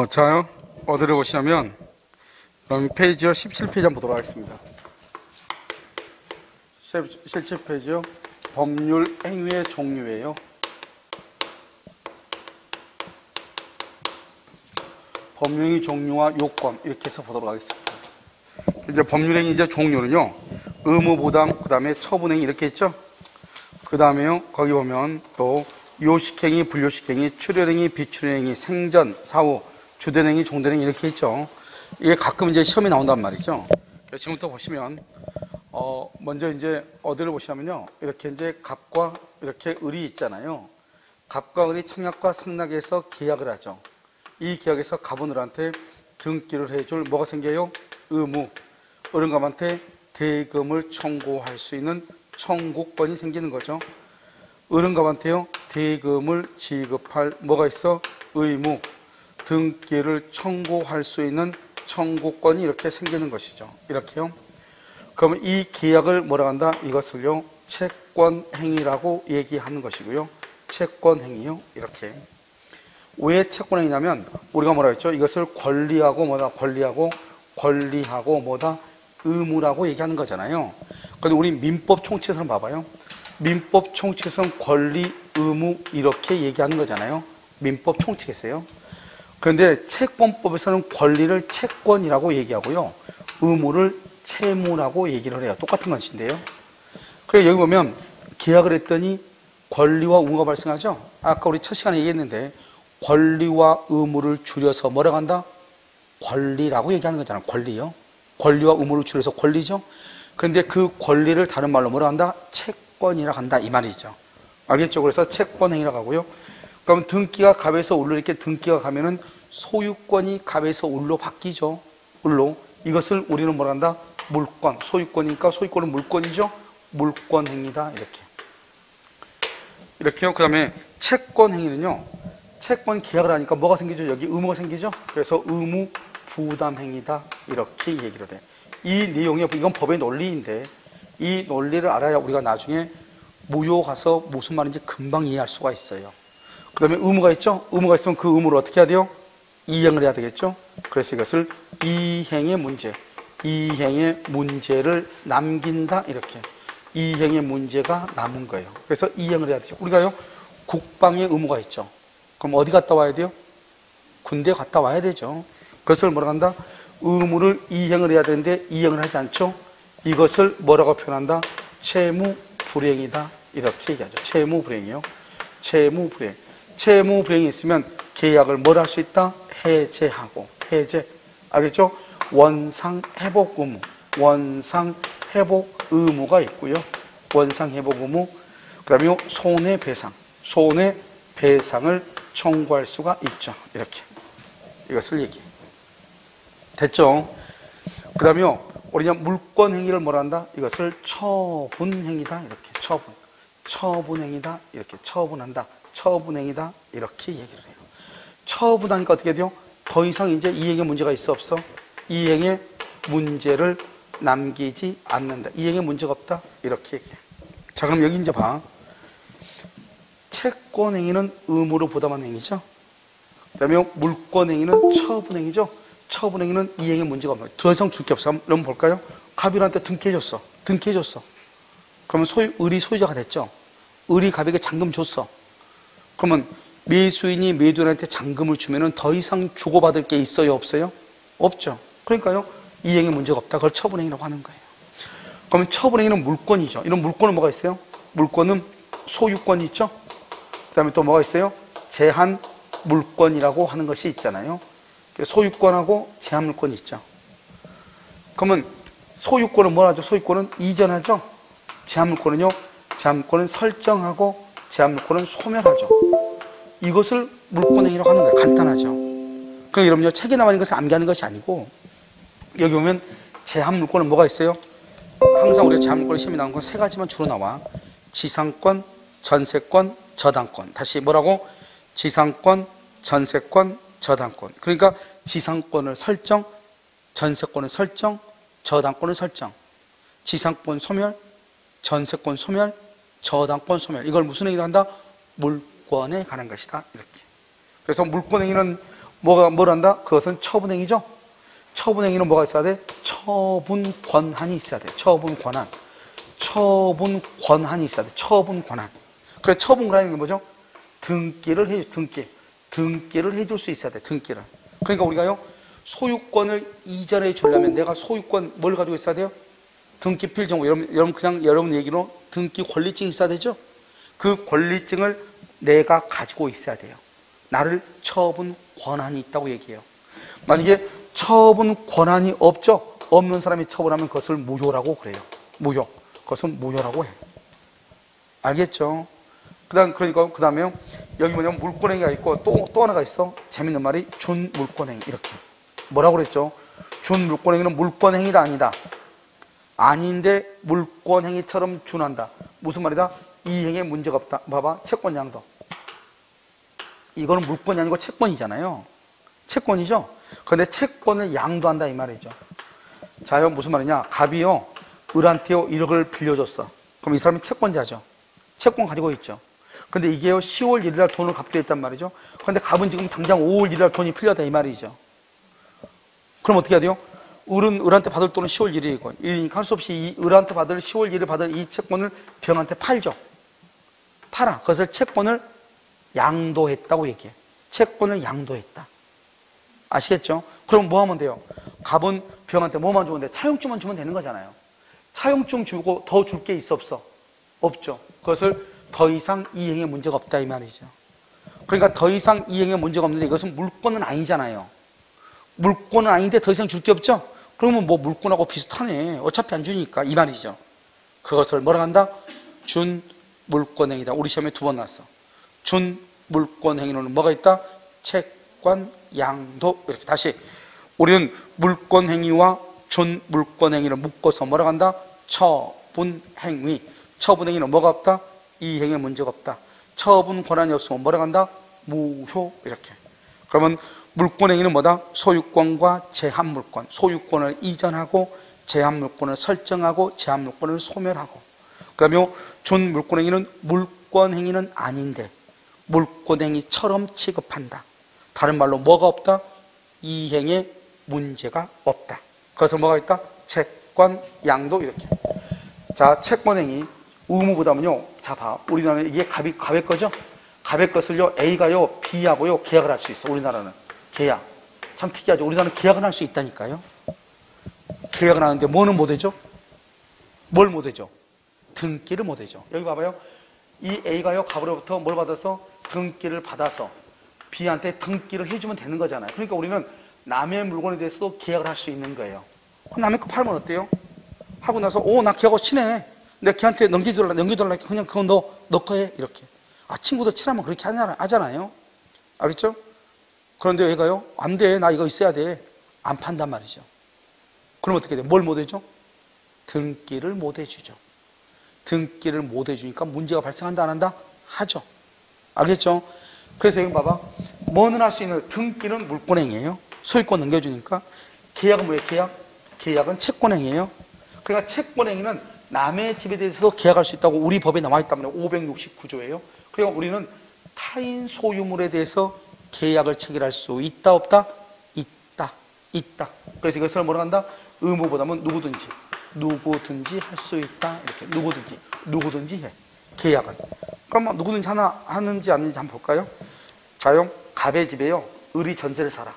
자요. 어디를 보시냐면, 그럼 페이지요. 17페이지 한번 보도록 하겠습니다. 17페이지요. 법률 행위의 종류예요. 법률행위 종류와 요건, 이렇게 해서 보도록 하겠습니다. 이제 법률행위 이제 종류는요, 의무부담, 그 다음에 처분행위 이렇게 있죠? 그 다음에요, 거기 보면 또 요식행위, 불요식행위, 출혈행위, 비출혈행위, 생전, 사후, 주된행위, 종된행위 이렇게 있죠. 이게 가끔 이제 시험이 나온단 말이죠. 지금부터 보시면, 먼저 이제 어디를 보시냐면요, 이렇게 이제 갑과 이렇게 을이 있잖아요. 갑과 을이 청약과 승낙에서 계약을 하죠. 이 계약에서 갑은 을한테 등기를 해줄 뭐가 생겨요? 의무. 을은 갑한테 대금을 청구할 수 있는 청구권이 생기는 거죠. 을은 갑한테요, 대금을 지급할 뭐가 있어? 의무. 등기를 청구할 수 있는 청구권이 이렇게 생기는 것이죠. 이렇게요. 그러면 이 계약을 뭐라 한다? 이것을요, 채권행위라고 얘기하는 것이고요. 채권행위요. 이렇게. 왜 채권행위냐면 우리가 뭐라 했죠? 이것을 권리하고 뭐다? 권리하고 뭐다? 의무라고 얘기하는 거잖아요. 근데 우리 민법 총칙에서는 봐봐요. 민법 총칙에서는 권리, 의무 이렇게 얘기하는 거잖아요. 민법 총칙에서요. 그런데 채권법에서는 권리를 채권이라고 얘기하고요, 의무를 채무라고 얘기를 해요. 똑같은 것인데요. 그래서 여기 보면 계약을 했더니 권리와 의무가 발생하죠. 아까 우리 첫 시간에 얘기했는데 권리와 의무를 줄여서 뭐라고 한다? 권리라고 얘기하는 거잖아요. 권리요. 권리와 의무를 줄여서 권리죠. 그런데 그 권리를 다른 말로 뭐라고 한다? 채권이라고 한다, 이 말이죠. 알겠죠? 그래서 채권행위라고 하고요. 그럼 등기가 갑에서 을로 이렇게 등기가 가면은 소유권이 갑에서 을로 바뀌죠. 을로. 이것을 우리는 뭐라 한다? 물권. 소유권이니까 소유권은 물권이죠. 물권행위다. 이렇게. 이렇게요. 그 다음에 채권행위는요, 채권 계약을 하니까 뭐가 생기죠? 여기 의무가 생기죠? 그래서 의무 부담행위다. 이렇게 얘기를 해. 이 내용이, 이건 법의 논리인데 이 논리를 알아야 우리가 나중에 무효 가서 무슨 말인지 금방 이해할 수가 있어요. 그 다음에 의무가 있죠? 의무가 있으면 그 의무를 어떻게 해야 돼요? 이행을 해야 되겠죠? 그래서 이것을 이행의 문제, 이행의 문제를 남긴다. 이렇게. 이행의 문제가 남은 거예요. 그래서 이행을 해야 돼요. 우리가요, 국방의 의무가 있죠. 그럼 어디 갔다 와야 돼요? 군대 갔다 와야 되죠. 그것을 뭐라고 한다? 의무를 이행을 해야 되는데 이행을 하지 않죠? 이것을 뭐라고 표현한다? 채무불이행이다. 이렇게 얘기하죠. 채무불이행이요. 채무불이행. 채무불이행이 있으면 계약을 뭘 할 수 있다? 해제하고. 해제. 알겠죠? 원상회복 의무. 원상회복 의무가 있고요. 원상회복 의무. 그 다음에 손해배상. 손해배상을 청구할 수가 있죠. 이렇게. 이것을 얘기해. 됐죠? 그 다음에 우리가 물권행위를 뭐라 한다? 이것을 처분행위다. 이렇게. 처분. 처분행위다. 이렇게. 처분한다. 처분행위다. 이렇게 얘기를 해요. 처분하니까 어떻게 돼요? 더 이상 이제 이행의 문제가 있어 없어? 이행의 문제를 남기지 않는다. 이행의 문제가 없다. 이렇게 얘기해. 자, 그럼 여기 이제 봐. 채권행위는 의무로 부담한 행위죠. 그 다음에 물권행위는 처분행위죠. 처분행위는 이행의 문제가 없는 거예요. 더 이상 줄 게 없어. 한번 볼까요? 갑일한테 등기해줬어. 등기해줬어. 그러면 을이 소유자가 됐죠. 을이 갑에게 잔금 줬어. 그러면 매수인이 매도인한테 잔금을 주면은 더 이상 주고받을 게 있어요? 없어요? 없죠. 그러니까요, 이행의 문제가 없다. 그걸 처분행위라고 하는 거예요. 그러면 처분행위는 물권이죠. 이런 물권은 뭐가 있어요? 물권은 소유권이 있죠. 그 다음에 또 뭐가 있어요? 제한 물권이라고 하는 것이 있잖아요. 소유권하고 제한 물권이 있죠. 그러면 소유권은 뭐라 하죠? 소유권은 이전하죠. 제한 물권은요, 제한 물권은 설정하고 제한 물권은 소멸하죠. 이것을 물권행위라고 하는 거예요. 간단하죠. 그럼 여러분요, 책에 나와 있는 것을 암기하는 것이 아니고, 여기 보면 제한 물권은 뭐가 있어요? 항상 우리가 제한 물권의 시험이 나온 건 세 가지만 주로 나와. 지상권, 전세권, 저당권. 다시 뭐라고? 지상권, 전세권, 저당권. 그러니까 지상권을 설정, 전세권을 설정, 저당권을 설정. 지상권 소멸, 전세권 소멸, 저당권 소멸. 이걸 무슨 행위를 한다? 물권에 관한 것이다. 이렇게. 그래서 물권행위는 뭘 한다? 그것은 처분행위죠. 처분행위는 뭐가 있어야 돼? 처분권한이 있어야 돼. 처분권한. 처분권한이 있어야 돼. 처분권한. 그래, 처분권한이 뭐죠? 등기를 해줘. 등기를 해줄 수 있어야 돼. 등기를. 그러니까 우리가요, 소유권을 이전해 주려면 내가 소유권 뭘 가지고 있어야 돼요? 등기 필정보. 여러분 그냥 여러분 얘기로 등기 권리증이 있어야 되죠? 그 권리증을 내가 가지고 있어야 돼요. 나를 처분 권한이 있다고 얘기해요. 만약에 처분 권한이 없죠? 없는 사람이 처분하면 그것을 무효라고 그래요. 무효. 그것은 무효라고 해. 알겠죠? 그러니까 그 다음에 여기 뭐냐면 물권행위가 있고 또 하나가 있어. 재밌는 말이 준물권행위. 이렇게. 뭐라고 그랬죠? 준물권행위는 물권행위가 아니다. 아닌데 물권행위처럼 준한다. 무슨 말이다? 이 행위에 문제가 없다. 봐봐. 채권양도. 이거는 물권이 아니고 채권이잖아요. 채권이죠? 그런데 채권을 양도한다 이 말이죠. 자요, 무슨 말이냐? 갑이요, 을한테요 1억을 빌려줬어. 그럼 이 사람이 채권자죠. 채권 가지고 있죠. 근데 이게요 10월 1일날 돈을 갚기로 했단 말이죠. 그런데 갑은 지금 당장 5월 1일날 돈이 필요하다 이 말이죠. 그럼 어떻게 해야 돼요? 을은 을한테 받을 돈은 10월 1일이고 이러니까 할 수 없이 이 을한테 받을 10월 1일 받을 이 채권을 병한테 팔죠. 팔아. 그것을 채권을 양도했다고 얘기해. 채권을 양도했다. 아시겠죠? 그럼 뭐 하면 돼요? 갑은 병한테 뭐만 주면 돼? 차용증만 주면 되는 거잖아요. 차용증 주고 더 줄 게 있어 없어? 없죠. 그것을 더 이상 이행에 문제가 없다 이 말이죠. 그러니까 더 이상 이행에 문제가 없는데 이것은 물권은 아니잖아요. 물권은 아닌데 더 이상 줄 게 없죠? 그러면 뭐 물권하고 비슷하네. 어차피 안 주니까 이 말이죠. 그것을 뭐라 한다? 준물권행위다. 우리 시험에 2번 나왔어. 준물권행위로는 뭐가 있다? 채권, 양도. 이렇게 다시 우리는 물권행위와 준물권행위를 묶어서 뭐라 한다? 처분행위. 처분행위는 뭐가 없다? 이 행위에 문제가 없다. 처분 권한이 없으면 뭐라 한다? 무효. 이렇게. 그러면 물권행위는 뭐다? 소유권과 제한물권. 소유권을 이전하고 제한물권을 설정하고 제한물권을 소멸하고. 그러면 준물권행위는 물권행위는 아닌데 물권행위처럼 취급한다. 다른 말로 뭐가 없다? 이행에 문제가 없다. 그래서 뭐가 있다? 채권, 양도. 이렇게. 자, 채권행위 의무부담은요, 자 봐, 우리나라는 이게 갑의 거죠? 갑의 것을요 A가요 B하고요 계약을 할 수 있어. 우리나라는 계약. 참 특이하죠. 우리나라는 계약을 할 수 있다니까요. 계약을 하는데 뭐는 못하죠? 뭘 못하죠? 등기를 못하죠. 여기 봐봐요. 이 A가요 갑으로부터 뭘 받아서? 등기를 받아서 B한테 등기를 해주면 되는 거잖아요. 그러니까 우리는 남의 물건에 대해서도 계약을 할 수 있는 거예요. 남의 거 팔면 어때요? 하고 나서 나 걔하고 친해. 내가 걔한테 넘기달라 그냥 그거 너 거 해. 이렇게. 친구들 친하면 그렇게 하잖아요. 알겠죠? 그런데 얘가요 안 돼. 나 이거 있어야 돼. 안 판단 말이죠. 그럼 어떻게 돼? 뭘 못 해줘? 등기를 못 해주죠. 등기를 못 해주니까 문제가 발생한다 안 한다? 하죠. 알겠죠? 그래서 여기 봐봐. 뭐는 할 수 있는 등기는 물권행위예요. 소유권 넘겨주니까. 계약은 뭐예요? 계약은 채권행위예요. 그러니까 채권행위는 남의 집에 대해서도 계약할 수 있다고 우리 법에 나와 있단 말이에요. 569조예요. 그러니까 우리는 타인 소유물에 대해서 계약을 체결할 수 있다 없다? 있다. 그래서 이것을 뭐라고 한다? 의무보다는 누구든지 할 수 있다. 이렇게 누구든지 해. 계약을. 그럼 뭐 누구든지 하는지 아닌지 한번 볼까요? 자요, 갑의 집에요 을이 전세를 살아.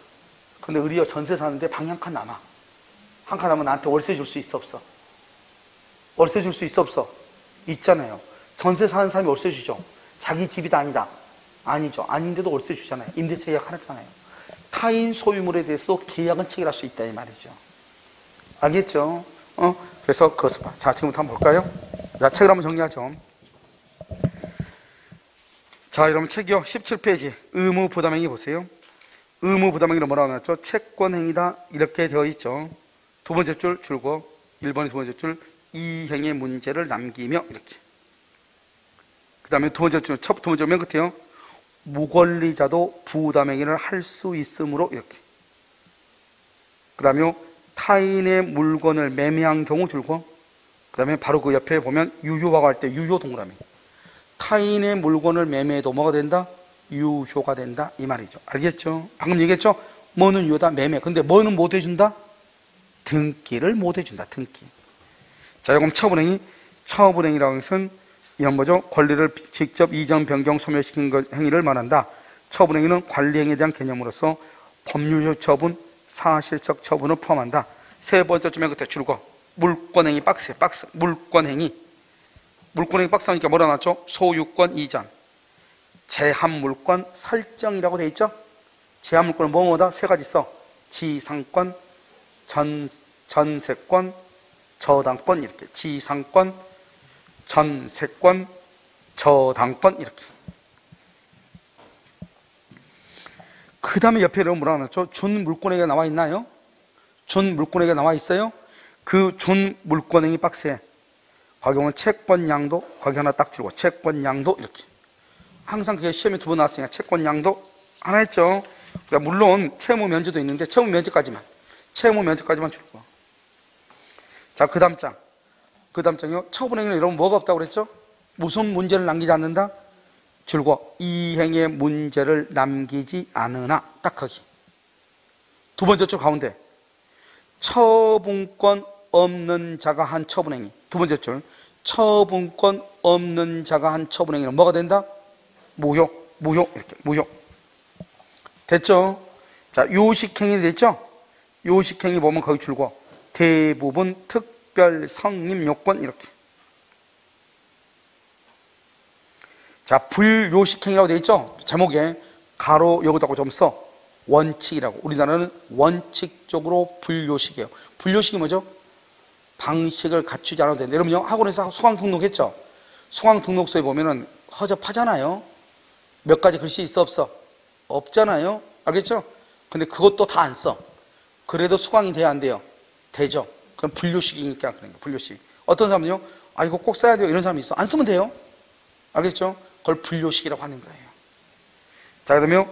근데 을이요 전세 사는데 방 한 칸 남아. 한 칸 남으면 나한테 월세 줄 수 있어 없어? 월세 줄 수 있어 없어? 있잖아요. 전세 사는 사람이 월세 주죠. 자기 집이다 아니다? 아니죠. 아닌데도 월세 주잖아요. 임대차 계약 하잖아요. 타인 소유물에 대해서도 계약은 체결할 수 있다 이 말이죠. 알겠죠? 그래서 그것을 봐. 자, 지금부터 한번 볼까요? 자, 책을 한번 정리하죠. 자, 여러분 책이요 17페이지 의무부담행위 보세요. 의무부담행위는 뭐라고 나왔죠? 채권행위다 이렇게 되어 있죠. 두 번째 줄 줄고 1번의 두 번째 줄 이행의 문제를 남기며 이렇게. 그 다음에 두 번째 줄 두 번째 맨 끝에요. 무권리자도 부담행위를 할 수 있으므로 이렇게. 그 다음에 타인의 물건을 매매한 경우 줄고 그 다음에 바로 그 옆에 보면 유효화고 할 때 유효 동그라미. 타인의 물건을 매매해도 뭐가 된다? 유효가 된다 이 말이죠. 알겠죠? 방금 얘기했죠? 뭐는 유효다? 매매. 근데 뭐는 못 해준다? 등기를 못 해준다. 등기. 자, 이건 처분행위. 처분행위라는 것은 이런 뭐죠? 권리를 직접 이전, 변경, 소멸시킨 행위를 말한다. 처분행위는 관리행위에 대한 개념으로서 법률적 처분, 사실적 처분을 포함한다. 세 번째쯤에 그때 줄거 물권행위 박스에 박스. 물권행위. 물권행위 박스 하니까 뭐라 나왔죠? 소유권 이전. 제한물권 설정이라고 돼 있죠? 제한물권은 뭐뭐다? 세 가지 써. 지상권, 전세권, 저당권 이렇게. 지상권, 전세권, 저당권 이렇게. 그 다음에 옆에 이런 뭐라 나왔죠? 준물권행위가 나와 있나요? 준물권행위가 나와 있어요? 그 준물권행위 박스에 거기 보면 채권양도 거기 하나 딱 주고 채권양도 이렇게. 항상 그게 시험에 두 번 나왔으니까 채권양도 하나 했죠. 그러니까 물론 채무면제도 있는데 채무면제까지만 줄거. 자, 그 다음 장. 그 다음 장이요. 처분행위는 이러면 뭐가 없다고 그랬죠? 무슨 문제를 남기지 않는다? 줄거 이 행위의 문제를 남기지 않으나. 딱 거기. 두 번째 줄 가운데 처분권 없는 자가 한 처분행위. 두 번째 줄 처분권 없는 자가 한 처분행위는 뭐가 된다? 무효 이렇게 무효. 됐죠? 자, 요식행위 됐죠? 요식행위 보면 거기 줄거 대부분 특별 성립 요건 이렇게. 자, 불요식행위라고 되어 있죠? 제목에 가로 여기다가 좀 써. 원칙이라고. 우리나라는 원칙적으로 불요식이에요. 불요식이 뭐죠? 방식을 갖추지 않아도 되는데, 여러분요, 학원에서 수강 등록했죠? 수강 등록서에 보면은 허접하잖아요. 몇 가지 글씨 있어, 없어? 없잖아요. 알겠죠? 근데 그것도 다 안 써. 그래도 수강이 돼야 안 돼요? 되죠. 그럼 불요식이니까 그런 거예요. 불요식. 어떤 사람은요, 아, 이거 꼭 써야 돼요. 이런 사람이 있어. 안 쓰면 돼요. 알겠죠? 그걸 불요식이라고 하는 거예요. 자, 그러면,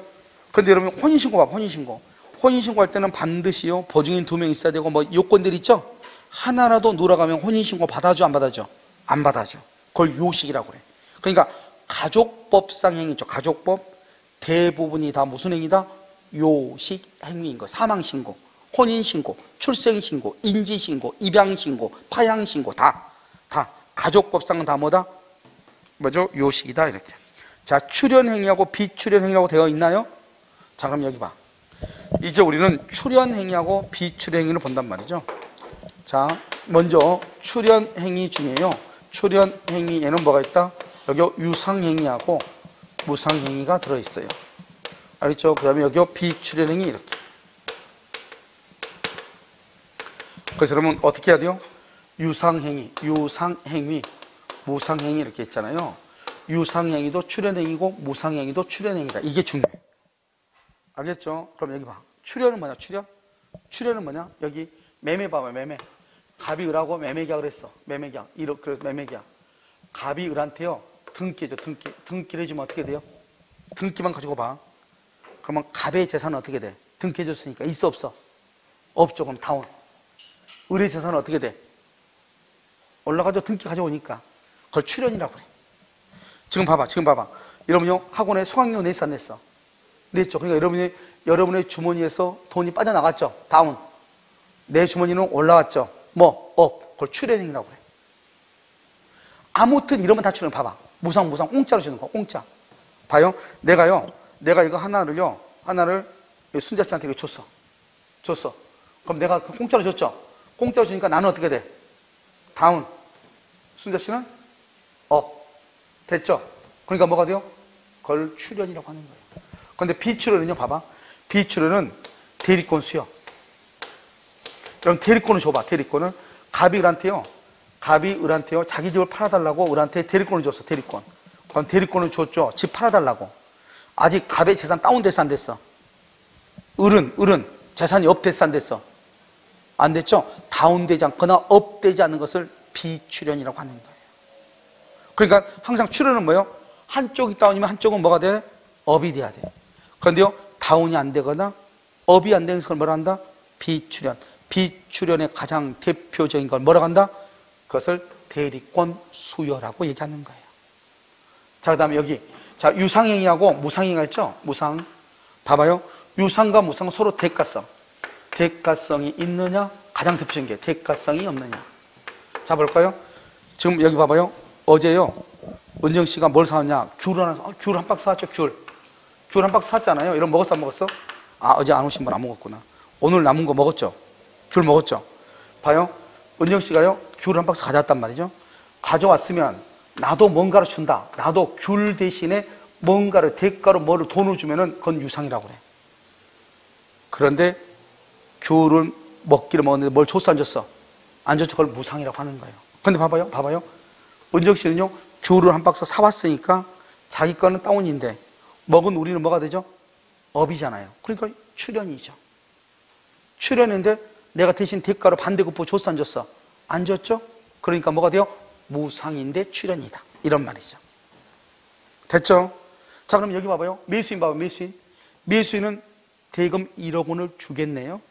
근데 여러분, 혼인신고 봐봐, 혼인신고. 혼인신고 할 때는 반드시요, 보증인 2명 있어야 되고, 뭐, 요건들 있죠? 하나라도 놀아가면 혼인신고 받아줘, 안 받아줘? 안 받아줘. 그걸 요식이라고 그래. 그러니까, 가족법상 행위죠. 가족법. 대부분이 다 무슨 행위다? 요식 행위인 거. 사망신고, 혼인신고, 출생신고, 인지신고, 입양신고, 파양신고, 다 가족법상은 다 뭐다? 뭐죠? 요식이다 이렇게. 자, 출연행위하고 비출연행위라고 되어 있나요? 자, 그럼 여기 봐. 이제 우리는 출연행위하고 비출연행위를 본단 말이죠. 자, 먼저 출연행위 중에요, 출연행위에는 뭐가 있다? 여기 유상행위하고 무상행위가 들어있어요. 알겠죠? 그 다음에 여기 비출연행위 이렇게. 그래서 여러분 어떻게 해야 돼요? 유상행위, 무상행위 이렇게 있잖아요. 유상행위도 출연행위고 무상행위도 출연행위다. 이게 중요해. 알겠죠? 그럼 여기 봐. 출연은 뭐냐? 출연은 뭐냐? 여기 매매 봐봐. 매매. 갑이 을하고 매매계약을 했어. 매매계약. 그래서 매매계약. 갑이 을한테요, 등기해줘. 등기를 해주면 어떻게 돼요? 등기만 가지고 봐. 그러면 갑의 재산은 어떻게 돼? 등기해줬으니까. 있어, 없어? 없죠. 그럼 다운. 을의 재산은 어떻게 돼? 올라가죠. 등기 가져오니까. 그걸 출연이라고 그래. 지금 봐봐. 여러분요, 학원에 수강료 냈어, 안 냈어? 냈죠. 그러니까 여러분의 주머니에서 돈이 빠져나갔죠. 다운. 내 주머니는 올라왔죠. 뭐? 업. 그걸 출연행위라고 그래. 아무튼 이러면 다 출연. 봐봐. 무상, 공짜로 주는 거. 공짜. 봐요. 내가 이거 하나를 순자 씨한테 줬어. 그럼 내가 공짜로 줬죠. 공짜로 주니까 나는 어떻게 돼? 다운. 순자 씨는 업. 됐죠? 그러니까 뭐가 돼요? 그걸 출연이라고 하는 거예요. 그런데 비출연은요, 봐봐. 비출연은 대리권 수여. 그럼 대리권을 줘봐. 대리권을. 갑이 을한테요, 자기 집을 팔아달라고 을한테 대리권을 줬어. 대리권. 그럼 대리권을 줬죠. 집 팔아달라고. 아직 갑의 재산 다운됐어, 안 됐어? 을은 재산이 업됐어, 안 됐어? 안 됐죠? 다운되지 않거나 업되지 않는 것을 비출연이라고 하는 거예요. 그러니까 항상 출연은 뭐예요? 한쪽이 다운이면 한쪽은 뭐가 돼? 업이 돼야 돼. 그런데요, 다운이 안 되거나 업이 안 되는 것을 뭐라 한다? 비출연. 비출연의 가장 대표적인 걸 뭐라고 한다? 그것을 대리권 수여라고 얘기하는 거예요. 자, 그 다음에 여기. 자, 유상행위하고 무상행위가 있죠? 무상. 봐봐요. 유상과 무상은 서로 대가성. 대가성이 있느냐? 가장 대표적인 게 대가성이 없느냐. 자, 볼까요? 지금 여기 봐봐요. 어제요. 은정 씨가 뭘 사왔냐? 귤 한 박스 사왔죠, 귤. 귤 한 박스 샀잖아요. 이런 먹었어, 안 먹었어? 아, 어제 안 오신 분 안 먹었구나. 오늘 남은 거 먹었죠? 귤 먹었죠? 봐요. 은정 씨가요, 귤 한 박스 가져왔단 말이죠. 가져왔으면 나도 뭔가를 준다. 나도 귤 대신에 뭔가를 대가로 뭐를 돈을 주면은 그건 유상이라고 그래. 그런데 귤을 먹기를 먹었는데 뭘 줬어, 안 줬어? 안 줬죠. 그걸 무상이라고 하는 거예요. 근데 봐봐요. 은정 씨는요, 귤을 한 박스 사왔으니까 자기 거는 다운인데 먹은 우리는 뭐가 되죠? 업이잖아요. 그러니까 출연이죠. 출연인데 내가 대신 대가로 반대급부 줬어, 안 줬어? 안 줬죠? 그러니까 뭐가 돼요? 무상인데 출연이다. 이런 말이죠. 됐죠? 자, 그럼 여기 봐봐요. 매수인 봐봐요. 매수인은 대금 1억 원을 주겠네요.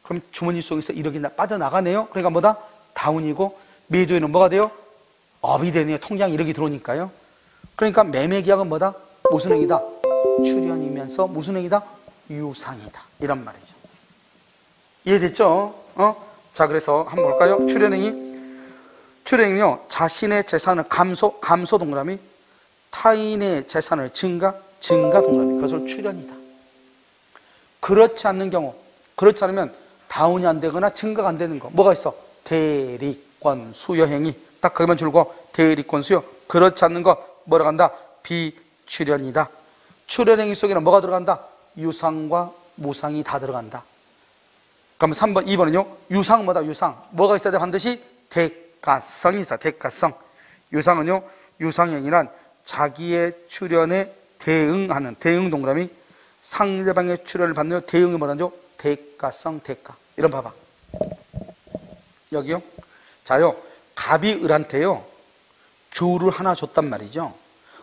그럼 주머니 속에서 1억이 빠져나가네요. 그러니까 뭐다? 다운이고, 매도인은 뭐가 돼요? 업이 되네요. 통장 1억이 들어오니까요. 그러니까 매매계약은 뭐다? 무슨 행위다? 출연이면서 무슨 행위다? 유상이다. 이런 말이죠. 이해됐죠? 자, 그래서 한번 볼까요? 출연행위요. 자신의 재산을 감소 동그라미, 타인의 재산을 증가 동그라미. 그것을 출연이다. 그렇지 않는 경우, 그렇지 않으면 다운이 안 되거나 증가가 안 되는 거. 뭐가 있어? 대리권 수여 행위. 딱 거기만 줄고 대리권 수여. 그렇지 않는 거 뭐라 한다? 비출연이다. 출연행위 속에는 뭐가 들어간다? 유상과 무상이 다 들어간다. 그럼 3번, 2번은요? 유상 뭐다? 유상. 뭐가 있어야 돼? 반드시 대가성이 있어. 대가성. 유상은요? 유상행위란 자기의 출연에 대응하는 대응 동그라미, 상대방의 출연을 받는 대응이 뭐라죠? 대가성, 대가. 이런 봐봐. 여기요. 자요. 갑이 을한테요. 귤을 하나 줬단 말이죠.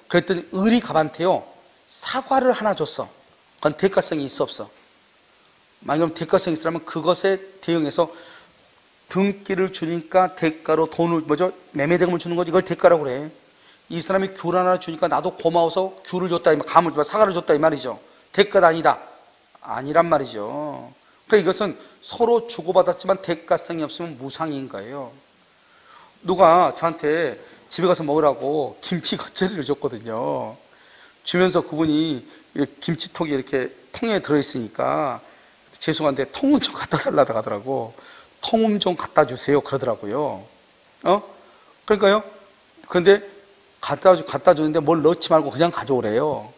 그랬더니 을이 갑한테요. 사과를 하나 줬어. 그건 대가성이 있어, 없어? 만약에 대가성이 있으면 그것에 대응해서 등기를 주니까 대가로 돈을, 매매대금을 주는 거지. 이걸 대가라고 그래. 이 사람이 귤 하나 주니까 나도 고마워서 귤을 줬다, 감을 줬다, 사과를 줬다 이 말이죠. 대가가 아니다. 아니란 말이죠. 그러니까 이것은 서로 주고받았지만 대가성이 없으면 무상인 거예요. 누가 저한테 집에 가서 먹으라고 김치 겉절이를 줬거든요. 주면서 그분이 김치통이 이렇게 통에 들어있으니까 죄송한데 통은 좀 갖다 달라고 하더라고. 통은 좀 갖다 주세요 그러더라고요. 그러니까요. 근데 갖다 주는데 뭘 넣지 말고 그냥 가져오래요.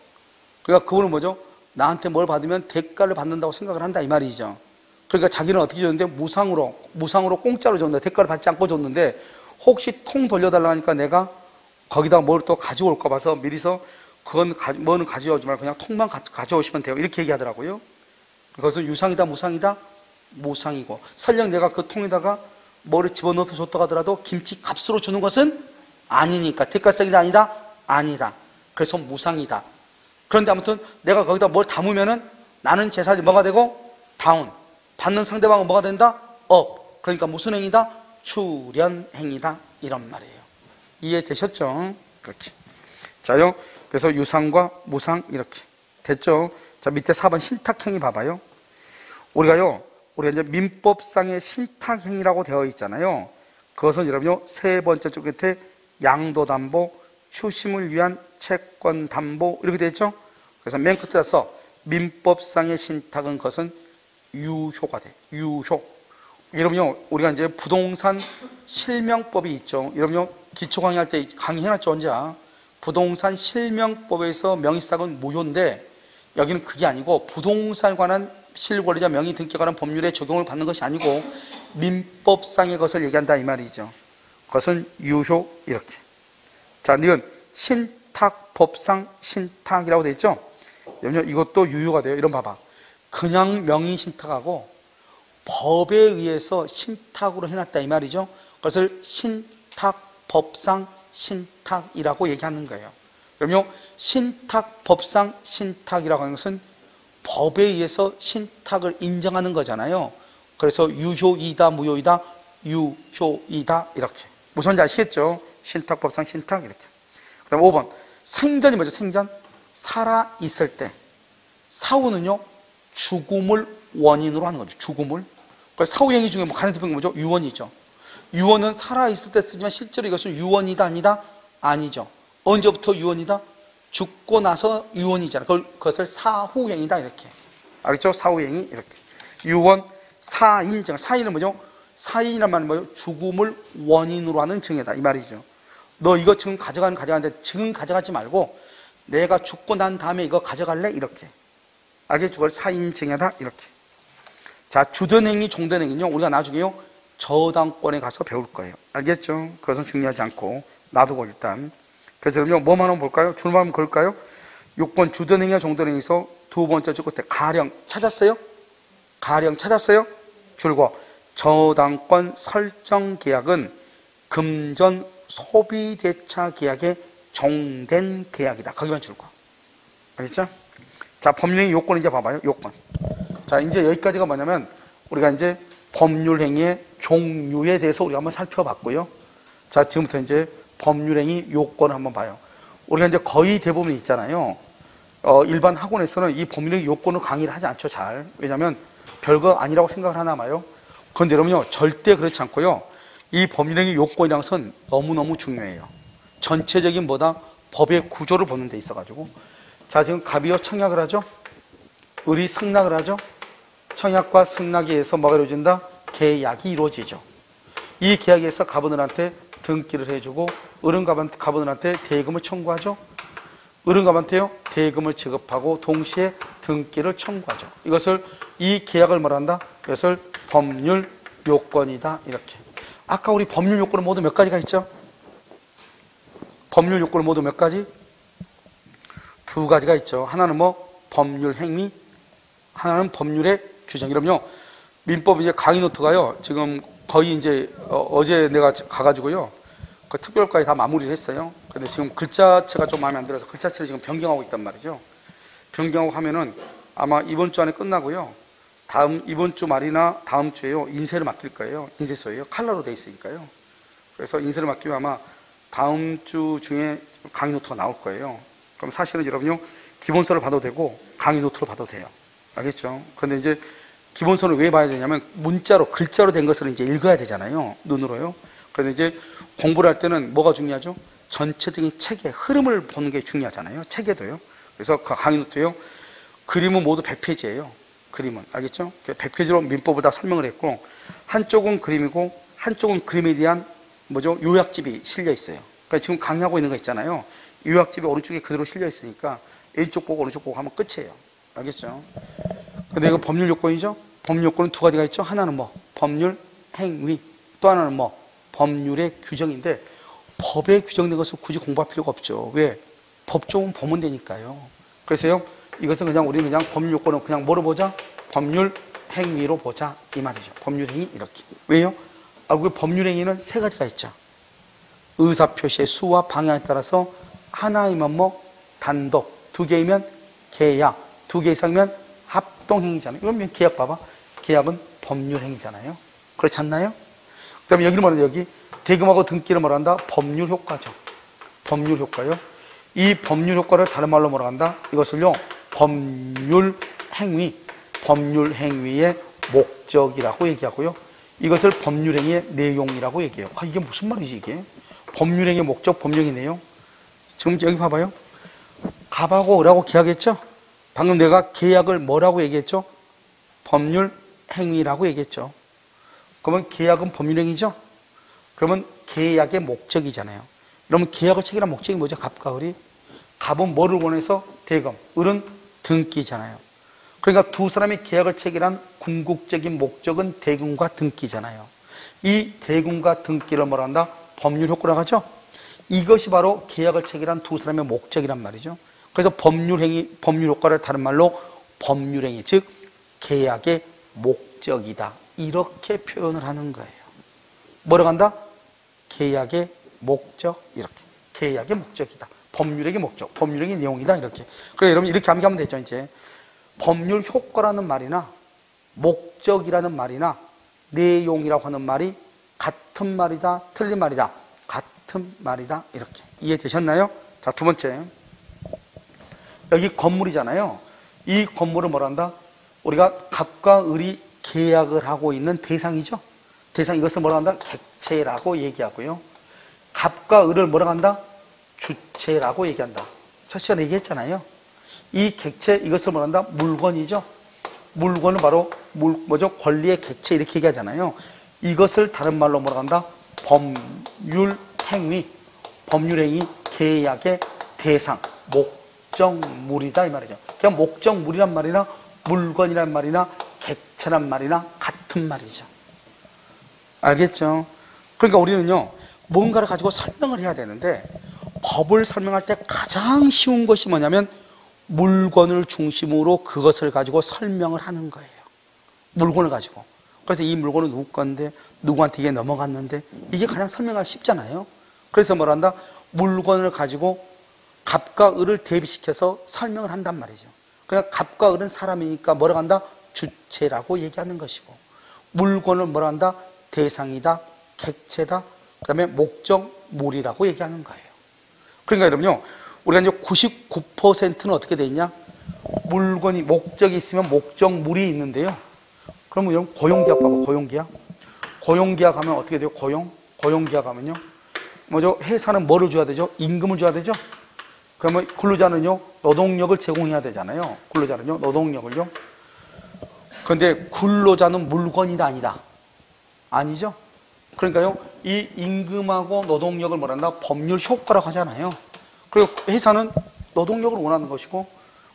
그러니까 그분은 나한테 뭘 받으면 대가를 받는다고 생각을 한다 이 말이죠. 그러니까 자기는 어떻게 줬는데 무상으로 공짜로 줬는데 대가를 받지 않고 줬는데 혹시 통 돌려달라고 하니까 내가 거기다 뭘 또 가져올까 봐서 미리서 뭐는 가져오지 말고 그냥 통만 가져오시면 돼요. 이렇게 얘기하더라고요. 그것은 유상이다, 무상이다? 무상이고, 설령 내가 그 통에다가 뭐를 집어넣어서 줬다고 하더라도 김치 값으로 주는 것은 아니니까. 대가성이다, 아니다? 아니다. 그래서 무상이다. 그런데 아무튼 내가 거기다 뭘 담으면은 나는 재산이 뭐가 되고? 다운. 받는 상대방은 뭐가 된다? 업. 그러니까 무슨 행위다? 출연행위다. 이런 말이에요. 이해되셨죠? 그렇게. 자요. 그래서 유상과 무상 이렇게. 됐죠? 자, 밑에 4번 신탁행위 봐봐요. 우리가 이제 민법상의 신탁행위라고 되어 있잖아요. 그것은 여러분요, 세 번째 쪽 끝에 양도담보, 추심을 위한 채권담보 이렇게 되어 있죠. 그래서 맨 끝에 서 민법상의 신탁은 그것은 유효가 돼. 유효. 여러분요, 우리가 이제 부동산 실명법이 있죠. 여러분요, 기초 강의할 때 강의해놨죠, 언제? 부동산 실명법에서 명의사항은 무효인데 여기는 그게 아니고 부동산에 관한 실권리자 명의 등기에 관한 법률에 적용을 받는 것이 아니고 민법상의 것을 얘기한다 이 말이죠. 그것은 유효 이렇게. 자, 니은 신탁, 법상 신탁이라고 되어 있죠. 여러분 이것도 유효가 돼요. 이런 봐봐. 그냥 명의 신탁하고 법에 의해서 신탁으로 해놨다 이 말이죠. 그것을 신탁, 법상 신탁이라고 얘기하는 거예요. 그럼요, 신탁, 법상 신탁이라고 하는 것은 법에 의해서 신탁을 인정하는 거잖아요. 그래서 유효이다, 무효이다, 유효이다 이렇게. 무슨 말인지 아시겠죠? 신탁, 법상 신탁 이렇게. 그 다음 5번 생전이 뭐죠? 생전. 살아 있을 때. 사후는요, 죽음을 원인으로 하는 거죠. 죽음을. 그래서 사후행위 중에 뭐 가장 대표적인 뭐죠? 유언이죠. 유언은 살아 있을 때 쓰지만 실제로 이것은 유언이다 아니다? 아니죠. 언제부터 유언이다? 죽고 나서 유언이잖아. 그것을 사후행위다 이렇게. 알겠죠? 사후행위 이렇게. 유언, 사인증. 사인은 뭐죠? 사인이란 말은 뭐예요? 죽음을 원인으로 하는 증여다 이 말이죠. 너 이거 지금 가져가는데 지금 가져가지 말고 내가 죽고 난 다음에 이거 가져갈래? 이렇게. 알겠죠? 그걸 사인증여다 이렇게. 자, 주전행위, 종전행위는요, 우리가 나중에요, 저당권에 가서 배울 거예요. 알겠죠? 그것은 중요하지 않고, 놔두고 일단. 그래서 그럼요, 뭐만 한번 볼까요? 줄만 한번 걸까요? 6번 주전행위와 종전행위에서 두 번째 줄 끝에 가령 찾았어요? 가령 찾았어요? 줄거 저당권 설정 계약은 금전 소비대차 계약의 종된 계약이다. 거기만 줄거. 알겠죠? 자, 법률행위 요건 이제 봐봐요. 요건. 자, 이제 여기까지가 뭐냐면 우리가 이제 법률행위의 종류에 대해서 우리가 한번 살펴봤고요. 자, 지금부터 이제 법률행위 요건을 한번 봐요. 우리가 이제 거의 대부분 있잖아요. 일반 학원에서는 이 법률행위 요건을 강의를 하지 않죠, 잘. 왜냐하면 별거 아니라고 생각을 하나 봐요. 그런데 여러분요, 절대 그렇지 않고요. 이 법률행위 요건이라는 것은 너무너무 중요해요. 전체적인 뭐다? 법의 구조를 보는 데 있어가지고. 자, 지금 갑이요 청약을 하죠. 을이 승낙을 하죠. 청약과 승낙에 의해서 뭐가 이루어진다? 계약이 이루어지죠. 이 계약에 의해서 갑은을한테 등기를 해주고 을은 갑은을한테 대금을 청구하죠. 을은 갑한테요 대금을 지급하고 동시에 등기를 청구하죠. 이것을 이 계약을 말한다. 이것을 법률 요건이다. 이렇게. 아까 우리 법률 요건은 모두 몇 가지가 있죠? 법률 요건은 모두 몇 가지? 두 가지가 있죠. 하나는 뭐 법률 행위, 하나는 법률의 규정. 이러면요, 민법 이제 강의 노트가요, 지금 거의 이제 어제 내가 가가지고요, 그 특별까지 다 마무리를 했어요. 근데 지금 글자체가 좀 마음에 안 들어서 글자체를 지금 변경하고 있단 말이죠. 변경하고 하면은 아마 이번 주 안에 끝나고요. 이번 주 말이나 다음 주에요, 인쇄를 맡길 거예요. 인쇄소예요. 칼라로 돼 있으니까요. 그래서 인쇄를 맡기면 아마 다음 주 중에 강의 노트가 나올 거예요. 그럼 사실은 여러분요, 기본서를 봐도 되고 강의 노트로 봐도 돼요. 알겠죠? 그런데 이제 기본서를 왜 봐야 되냐면 문자로, 글자로 된 것을 이제 읽어야 되잖아요. 눈으로요. 그런데 이제 공부를 할 때는 뭐가 중요하죠? 전체적인 책의 흐름을 보는 게 중요하잖아요. 책에도요. 그래서 그 강의 노트요, 그림은 모두 100페이지예요. 그림은. 알겠죠? 100페이지로 민법을 다 설명을 했고, 한쪽은 그림이고 한쪽은 그림에 대한 뭐죠? 요약집이 실려 있어요. 그러니까 지금 강의하고 있는 거 있잖아요. 요약집이 오른쪽에 그대로 실려 있으니까 왼쪽 보고 오른쪽 보고 하면 끝이에요. 알겠죠? 근데 이거 법률 요건이죠? 법률 요건은 두 가지가 있죠? 하나는 뭐? 법률 행위. 또 하나는 뭐? 법률의 규정인데, 법에 규정된 것을 굳이 공부할 필요가 없죠. 왜? 법조문 보면 되니까요. 그래서요, 이것은 그냥 우리는 그냥 법률 요건은 그냥 뭐로 보자? 법률 행위로 보자. 이 말이죠. 법률 행위 이렇게. 왜요? 그 법률 행위는 세 가지가 있죠. 의사표시의 수와 방향에 따라서 하나이면 뭐? 단독. 두 개이면 계약. 두 개 이상이면 합동행위잖아요. 그러면 계약 봐봐. 계약은 법률행위잖아요. 그렇지 않나요? 그 다음에 여기는 뭐냐, 여기 대금하고 등기를 뭐라 한다? 법률 효과죠. 법률 효과요. 이 법률 효과를 다른 말로 뭐라 한다? 이것을요, 법률 행위, 법률 행위의 목적이라고 얘기하고요. 이것을 법률 행위의 내용이라고 얘기해요. 아, 이게 무슨 말이지 이게? 법률 행위의 목적, 법령의 내용. 지금 여기 봐봐요. 갑하고 을하고 계약했죠? 방금 내가 계약을 뭐라고 얘기했죠? 법률 행위라고 얘기했죠. 그러면 계약은 법률 행위죠? 그러면 계약의 목적이잖아요. 그러면 계약을 체결한 목적이 뭐죠? 갑과 을이. 갑은 뭐를 원해서? 대금. 을은 등기잖아요. 그러니까 두 사람이 계약을 체결한 궁극적인 목적은 대금과 등기잖아요. 이 대금과 등기를 뭐라 한다? 법률 효과라고 하죠? 이것이 바로 계약을 체결한 두 사람의 목적이란 말이죠. 그래서 법률행위, 법률 효과를 다른 말로 법률행위, 즉 계약의 목적이다. 이렇게 표현을 하는 거예요. 뭐라고 한다? 계약의 목적, 이렇게. 계약의 목적이다. 법률행위 목적, 법률행위 내용이다. 이렇게. 그래서 여러분 이렇게 암기하면 되죠. 이제 법률 효과라는 말이나 목적이라는 말이나 내용이라고 하는 말이 같은 말이다, 틀린 말이다, 같은 말이다. 이렇게 이해되셨나요? 자, 두 번째. 여기 건물이잖아요. 이 건물을 뭐라 한다? 우리가 갑과 을이 계약을 하고 있는 대상이죠. 대상, 이것을 뭐라 한다? 객체라고 얘기하고요. 갑과 을을 뭐라 한다? 주체라고 얘기한다. 첫 시간에 얘기했잖아요. 이 객체, 이것을 뭐라 한다? 물건이죠. 물건은 바로 뭐죠? 권리의 객체 이렇게 얘기하잖아요. 이것을 다른 말로 뭐라 한다? 법률행위, 법률행위, 계약의 대상, 목적물이다 이 말이죠. 그냥 목적물이란 말이나 물건이란 말이나 객체란 말이나 같은 말이죠. 알겠죠? 그러니까 우리는요, 뭔가를 가지고 설명을 해야 되는데 법을 설명할 때 가장 쉬운 것이 뭐냐면 물건을 중심으로 그것을 가지고 설명을 하는 거예요. 물건을 가지고. 그래서 이 물건은 누구 건데 누구한테 이게 넘어갔는데 이게 가장 설명하기 쉽잖아요. 그래서 뭐라 한다? 물건을 가지고 갑과 을을 대비시켜서 설명을 한단 말이죠. 그러니까 갑과 을은 사람이니까 뭐라 한다? 주체라고 얘기하는 것이고, 물건을 뭐라 한다? 대상이다, 객체다, 그 다음에 목적물이라고 얘기하는 거예요. 그러니까 여러분요, 우리가 이제 99%는 어떻게 돼 있냐? 물건이, 목적이 있으면 목적물이 있는데요. 그러면 여러분 고용계약 봐봐, 고용계약. 고용계약 하면 어떻게 돼요? 고용계약 하면요. 뭐죠? 회사는 뭐를 줘야 되죠? 임금을 줘야 되죠? 그러면 근로자는요, 노동력을 제공해야 되잖아요. 근로자는요, 노동력을요. 그런데 근로자는 물건이다, 아니다? 아니죠? 그러니까요, 이 임금하고 노동력을 뭐란다? 법률 효과라고 하잖아요. 그리고 회사는 노동력을 원하는 것이고,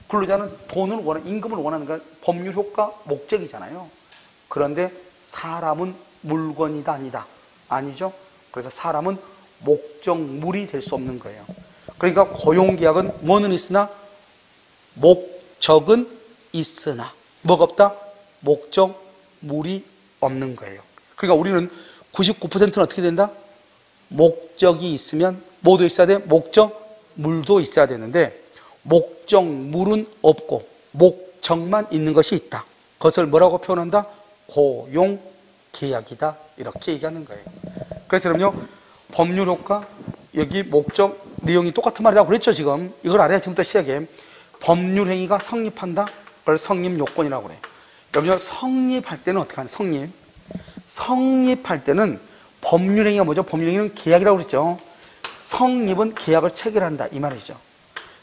근로자는 돈을 원하는, 임금을 원하는 건 법률 효과 목적이잖아요. 그런데 사람은 물건이다, 아니다? 아니죠? 그래서 사람은 목적물이 될 수 없는 거예요. 그러니까 고용계약은 뭐는 있으나 목적은 있으나 뭐가 없다? 목적물이 없는 거예요. 그러니까 우리는 99%는 어떻게 된다? 목적이 있으면 뭐도 있어야 돼? 목적물도 있어야 되는데 목적물은 없고 목적만 있는 것이 있다. 그것을 뭐라고 표현한다? 고용계약이다. 이렇게 얘기하는 거예요. 그래서 그럼요, 법률효과, 여기 목적 내용이 똑같은 말이라고 그랬죠. 지금 이걸 알아야 지금부터 시작해. 법률행위가 성립한다. 그걸 성립요건이라고 그래. 여러분요, 성립할 때는 어떻게 하냐? 성립할 때는 법률행위가 뭐죠? 법률행위는 계약이라고 그랬죠. 성립은 계약을 체결한다 이 말이죠.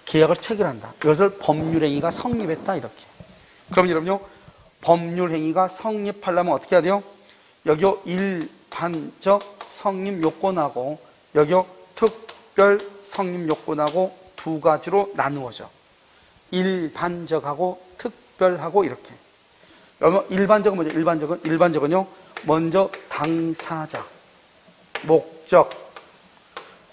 계약을 체결한다. 이것을 법률행위가 성립했다 이렇게. 그럼 여러분요, 법률행위가 성립하려면 어떻게 해야 돼요? 여기요, 일반적 성립요건하고 여기요, 특별 성립요건하고 두 가지로 나누어져. 일반적하고 특별하고 이렇게. 여러분, 일반적은 뭐죠? 일반적은요, 먼저 당사자, 목적,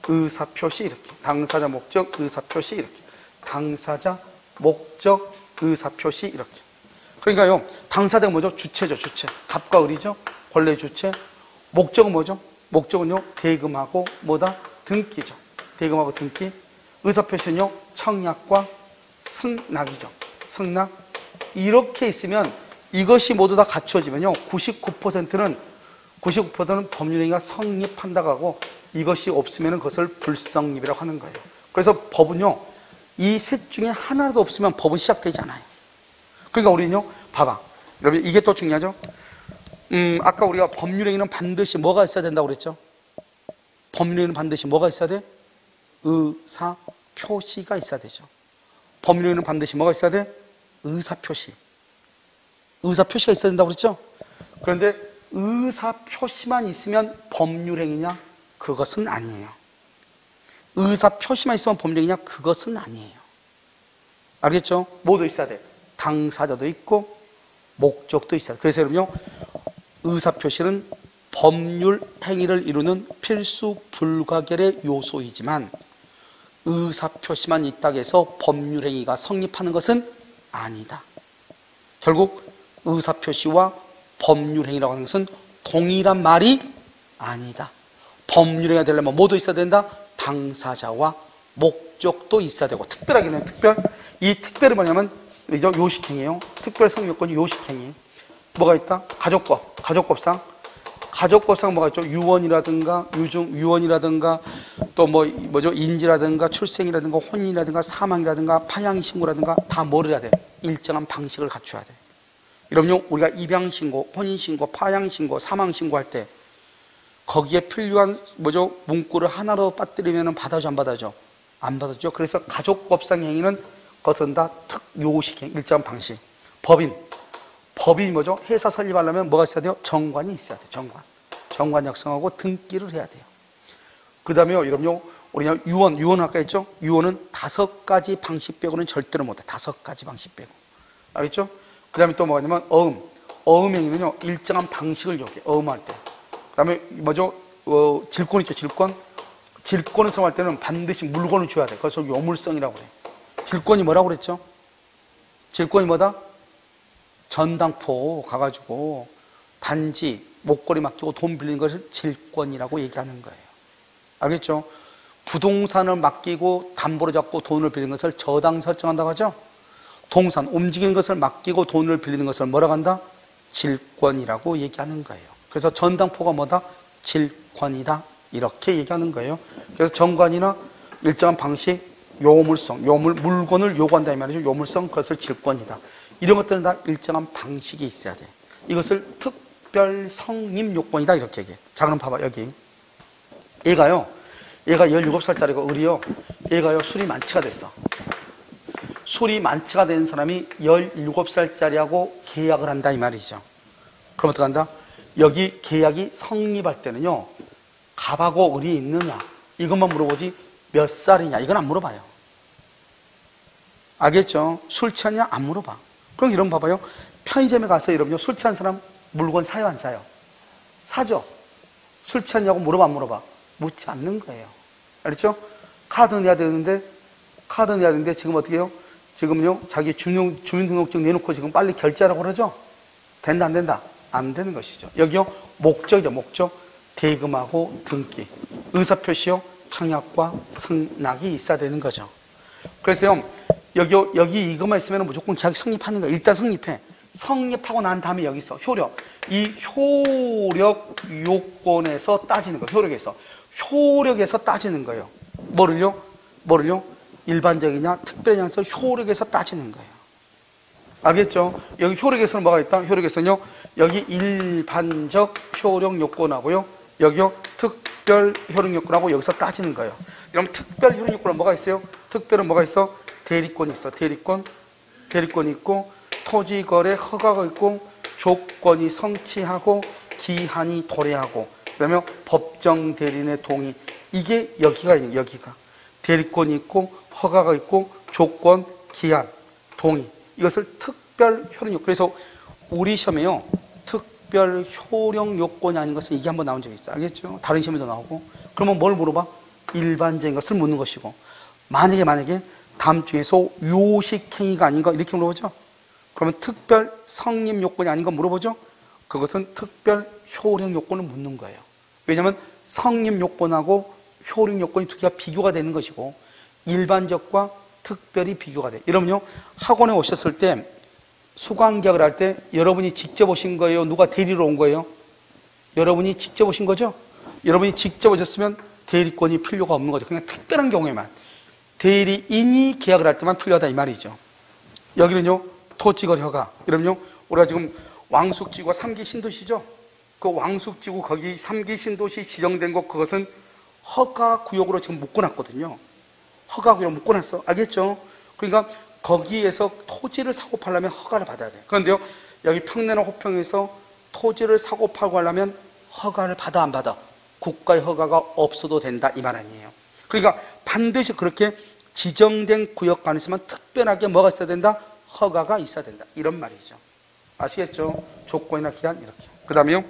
의사표시 이렇게. 당사자, 목적, 의사표시 이렇게. 당사자, 목적, 의사표시 이렇게. 그러니까요, 당사자가 뭐죠? 주체죠, 주체. 갑과 을이죠. 권리 주체. 목적은 뭐죠? 목적은요, 대금하고 뭐다? 등기죠. 대금하고 등기. 의사표시는요, 청약과 승낙이죠. 승낙. 이렇게 있으면 이것이 모두 다 갖추어지면요, 99%는 법률행위가 성립한다고 하고 이것이 없으면 그것을 불성립이라고 하는 거예요. 그래서 법은요, 이 셋 중에 하나라도 없으면 법은 시작되지 않아요. 그러니까 우리는요, 봐봐. 여러분, 이게 또 중요하죠? 아까 우리가 법률행위는 반드시 뭐가 있어야 된다고 그랬죠? 법률행위는 반드시 뭐가 있어야 돼? 의사표시가 있어야 되죠. 법률행위는 반드시 뭐가 있어야 돼? 의사표시. 의사표시가 있어야 된다고 그랬죠? 그런데 의사표시만 있으면 법률행위냐? 그것은 아니에요. 의사표시만 있으면 법률행위냐? 그것은 아니에요. 알겠죠? 뭐도 있어야 돼? 당사자도 있고 목적도 있어야 돼. 그래서 여러분요, 의사표시는 법률행위를 이루는 필수 불가결의 요소이지만 의사표시만 있다고 해서 법률행위가 성립하는 것은 아니다. 결국 의사표시와 법률행위라고 하는 것은 동일한 말이 아니다. 법률행위가 되려면 뭐도 있어야 된다? 당사자와 목적도 있어야 되고, 특별하게는 특별. 이 특별이 뭐냐면 요식행위예요. 특별 성립요건이 요식행위. 뭐가 있다? 가족법상 가족법상 뭐가 있죠? 유언이라든가 유언이라든가 또 뭐죠? 인지라든가 출생이라든가 혼인이라든가 사망이라든가 파양 신고라든가 다 뭐를 해야 돼? 일정한 방식을 갖춰야 돼. 여러분요, 우리가 입양 신고, 혼인 신고, 파양 신고, 사망 신고할 때 거기에 필요한 뭐죠? 문구를 하나로 빠뜨리면 받아줘 안 받아줘? 안 받아줘. 그래서 가족법상 행위는 그것은 다 특요식행, 일정한 방식. 법인이 뭐죠? 회사 설립하려면 뭐가 있어야 돼요? 정관이 있어야 돼요. 정관 작성하고 등기를 해야 돼요. 그 다음에요, 여러분요, 우리가 유언 아까 했죠? 유언은 5가지 방식 빼고는 절대로 못해. 5가지 방식 빼고. 알겠죠? 그 다음에 또 뭐가 있냐면 어음행위는요, 일정한 방식을 요구해. 어음할 때. 그 다음에 뭐죠? 질권 있죠? 질권을 청할 때는 반드시 물건을 줘야 돼. 그래서 요물성이라고 그래. 질권이 뭐라고 그랬죠? 질권이 뭐다? 전당포 가가지고 반지, 목걸이 맡기고 돈 빌리는 것을 질권이라고 얘기하는 거예요. 알겠죠? 부동산을 맡기고 담보로 잡고 돈을 빌리는 것을 저당 설정한다고 하죠? 동산, 움직이는 것을 맡기고 돈을 빌리는 것을 뭐라고 한다? 질권이라고 얘기하는 거예요. 그래서 전당포가 뭐다? 질권이다. 이렇게 얘기하는 거예요. 그래서 정관이나 일정한 방식, 요물성, 물건을 요구한다 이 말이죠. 요물성, 그것을 질권이다. 이런 것들은 다 일정한 방식이 있어야 돼. 이것을 특별 성립 요건이다 이렇게 얘기해. 자, 그럼 봐봐 여기. 얘가 17살짜리고 을이요. 얘가요 술이 만취가 됐어. 술이 만취가 된 사람이 17살짜리하고 계약을 한다 이 말이죠. 그럼 어떻게 한다? 여기 계약이 성립할 때는요, 갑하고 을이 있느냐 이것만 물어보지 몇 살이냐 이건 안 물어봐요. 알겠죠? 술 취하냐 안 물어봐. 그럼 이런 거 봐봐요. 편의점에 가서 여러분요, 술 취한 사람 물건 사요 안 사요? 사죠. 술 취하냐고 물어봐 안 물어봐? 묻지 않는 거예요. 알겠죠? 카드 내야 되는데 지금 어떻게 해요? 지금요 자기 주민등록증 내놓고 지금 빨리 결제하라고 그러죠? 된다 안 된다? 안 되는 것이죠. 여기요 목적이죠. 목적. 대금하고 등기, 의사표시요 청약과 승낙이 있어야 되는 거죠. 그래서요 여기 이것만 있으면 무조건 계약이 성립하는 거예요. 일단 성립해. 성립하고 난 다음에 여기 있어 효력. 이 효력 요건에서 따지는 거예요. 효력에서 따지는 거예요. 뭐를요? 일반적이냐 특별하냐에서 효력에서 따지는 거예요. 알겠죠? 여기 효력에서는 뭐가 있다? 효력에서는요 여기 일반적 효력 요건하고요 여기요 특별 효력 요건하고 여기서 따지는 거예요. 그럼 특별 효력 요건은 뭐가 있어요? 특별은 뭐가 있어? 대리권이 있어. 대리권이 있고 토지거래 허가가 있고 조건이 성취하고 기한이 도래하고 그러면 법정 대리인의 동의. 이게 여기가 있는 여기가 대리권이 있고 허가가 있고 조건, 기한, 동의. 이것을 특별 효력 요건. 그래서 우리 시험에요 특별 효력 요건이 아닌 것은 이게 한번 나온 적이 있어. 알겠죠? 다른 시험에도 나오고. 그러면 뭘 물어봐? 일반적인 것을 묻는 것이고, 만약에 다음 중에서 요식행위가 아닌 거 이렇게 물어보죠. 그러면 특별 성립 요건이 아닌 거 물어보죠. 그것은 특별 효력 요건을 묻는 거예요. 왜냐하면 성립 요건하고 효력 요건이 두 개가 비교가 되는 것이고 일반적과 특별히 비교가 돼. 여러분요 학원에 오셨을 때 수강계약을 할 때 여러분이 직접 오신 거예요? 누가 대리로 온 거예요? 여러분이 직접 오신 거죠? 여러분이 직접 오셨으면 대리권이 필요가 없는 거죠. 그냥 특별한 경우에만 대리인이 계약을 할 때만 필요하다 이 말이죠. 여기는요 토지거래 허가. 여러분요 우리가 지금 왕숙지구가 3기 신도시죠? 그 왕숙지구 거기 3기 신도시 지정된 곳 그것은 허가구역으로 지금 묶어놨거든요. 허가구역 묶어놨어. 알겠죠? 그러니까 거기에서 토지를 사고 팔려면 허가를 받아야 돼. 그런데요 여기 평내나 호평에서 토지를 사고 팔고 하려면 허가를 받아 안 받아? 국가의 허가가 없어도 된다 이 말 아니에요. 그러니까 반드시 그렇게 지정된 구역 안에 있으면 특별하게 뭐가 있어야 된다? 허가가 있어야 된다. 이런 말이죠. 아시겠죠? 조건이나 기한 이렇게. 그 다음에요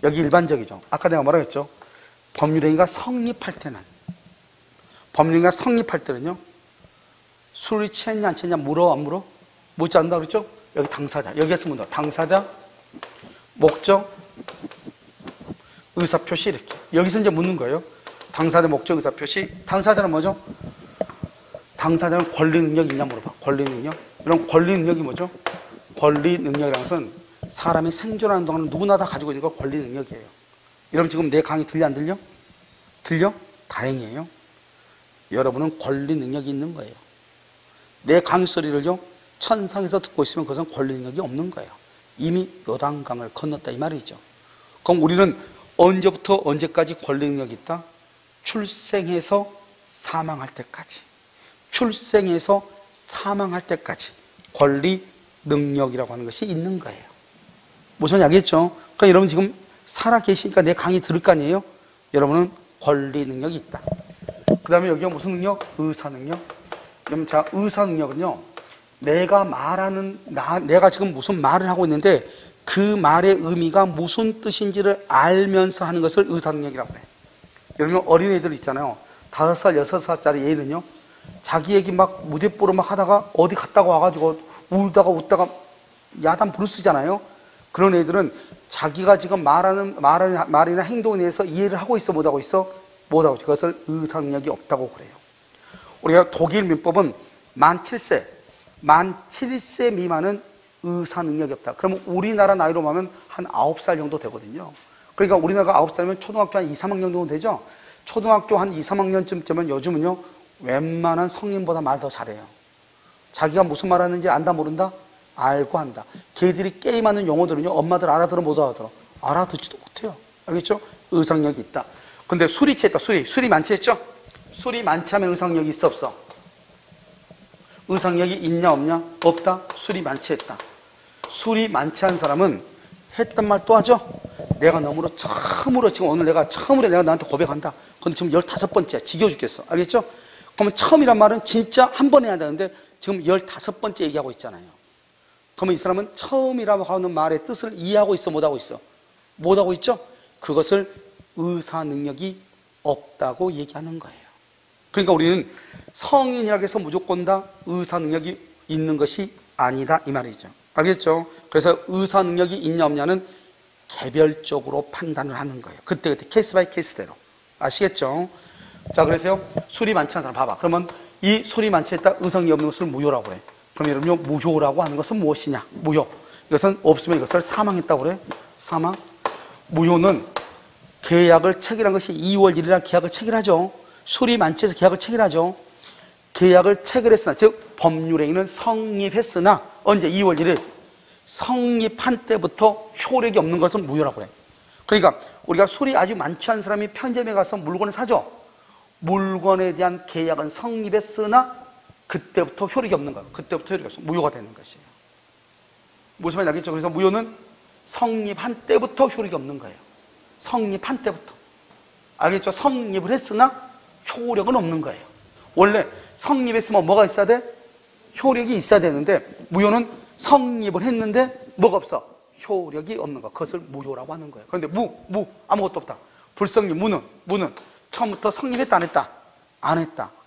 여기 일반적이죠. 아까 내가 뭐라 했죠? 법률행위가 성립할 때는요 술이 취했냐 안 취했냐 물어 안 물어? 묻지 않는다 그랬죠? 여기 당사자 여기에서 묻어. 당사자 목적 의사표시 이렇게 여기서 이제 묻는 거예요. 당사자 목적 의사표시. 당사자는 뭐죠? 당사자는 권리 능력이 있냐 물어봐. 권리 능력. 그럼 권리 능력이 뭐죠? 권리 능력이라는 것은 사람이 생존하는 동안은 누구나 다 가지고 있는 거 권리 능력이에요. 여러분 지금 내 강의 들려 안 들려? 들려? 다행이에요. 여러분은 권리 능력이 있는 거예요. 내 강의 소리를요 천상에서 듣고 있으면 그것은 권리 능력이 없는 거예요. 이미 요단강을 건넜다 이 말이죠. 그럼 우리는 언제부터 언제까지 권리 능력이 있다? 출생해서 사망할 때까지. 출생해서 사망할 때까지 권리 능력이라고 하는 것이 있는 거예요. 무슨 알겠죠? 그러니까 여러분 지금 살아 계시니까 내 강의 들을 거 아니에요? 여러분은 권리 능력이 있다. 그 다음에 여기가 무슨 능력? 의사 능력. 여러분 자, 의사 능력은요 내가 말하는 내가 지금 무슨 말을 하고 있는데 그 말의 의미가 무슨 뜻인지를 알면서 하는 것을 의사 능력이라고 해요. 여러분 어린애들 있잖아요. 5살, 6살짜리 애는요 자기 얘기 막 무대뽀로 막 하다가 어디 갔다가 와가지고 울다가 웃다가 야단 부르스잖아요. 그런 애들은 자기가 지금 말하는 말이나 행동에 대해서 이해를 하고 있어 못하고 있어? 못하고 있어. 그것을 의사 능력이 없다고 그래요. 우리가 독일 민법은 만 7세 미만은 의사 능력이 없다. 그러면 우리나라 나이로 하면 한 9살 정도 되거든요. 그러니까 우리나라가 9살이면 초등학교 한 2, 3학년 정도 되죠. 초등학교 한 2, 3학년쯤 되면 요즘은요 웬만한 성인보다 말 더 잘해요. 자기가 무슨 말 하는지 안다 모른다? 알고 한다. 걔들이 게임하는 용어들은요 엄마들 알아들어 못 알아들어. 알아듣지도 못해요. 알겠죠? 의상력이 있다. 근데 술이 취했다. 술이 많지 했죠? 술이 많지 하면 의상력이 있어 없어? 의상력이 있냐 없냐? 없다. 술이 많지 했다. 술이 많지 않은 사람은 했던 말 또 하죠? 내가 너무로 처음으로 지금 오늘 내가 처음으로 내가 나한테 고백한다. 근데 지금 15번째야. 지겨워 죽겠어. 알겠죠? 그러면 처음이란 말은 진짜 한 번 해야 되는데 지금 15번째 얘기하고 있잖아요. 그러면 이 사람은 처음이라고 하는 말의 뜻을 이해하고 있어 못하고 있어? 못하고 있죠? 그것을 의사 능력이 없다고 얘기하는 거예요. 그러니까 우리는 성인이라고 해서 무조건 다 의사 능력이 있는 것이 아니다 이 말이죠. 알겠죠? 그래서 의사 능력이 있냐 없냐는 개별적으로 판단을 하는 거예요. 그때그때 케이스 바이 케이스대로. 아시겠죠? 자, 그래서요 술이 많지 않은 사람 봐봐. 그러면 이 술이 많지 않다 의상이 없는 것을 무효라고 해. 그럼 여러분요 무효라고 하는 것은 무엇이냐? 무효. 이것은 없으면 이것을 사망했다고 그래. 사망. 무효는 계약을 체결한 것이 2월 1일날 계약을 체결하죠. 술이 많지 해서 계약을 체결하죠. 계약을 체결했으나 즉 법률행위는 성립했으나 언제? 2월 1일 성립한 때부터 효력이 없는 것은 무효라고 그래. 그러니까 우리가 술이 아주 많지 않은 사람이 편의점에 가서 물건을 사죠. 물건에 대한 계약은 성립했으나 그때부터 효력이 없는 거예요. 그때부터 효력이 없어. 무효가 되는 것이에요. 무슨 말인지 알겠죠? 그래서 무효는 성립한 때부터 효력이 없는 거예요. 성립한 때부터. 알겠죠? 성립을 했으나 효력은 없는 거예요. 원래 성립했으면 뭐가 있어야 돼? 효력이 있어야 되는데 무효는 성립을 했는데 뭐가 없어? 효력이 없는 거. 그것을 무효라고 하는 거예요. 그런데 아무것도 없다. 불성립 무는 처음부터 성립했다 안 했다?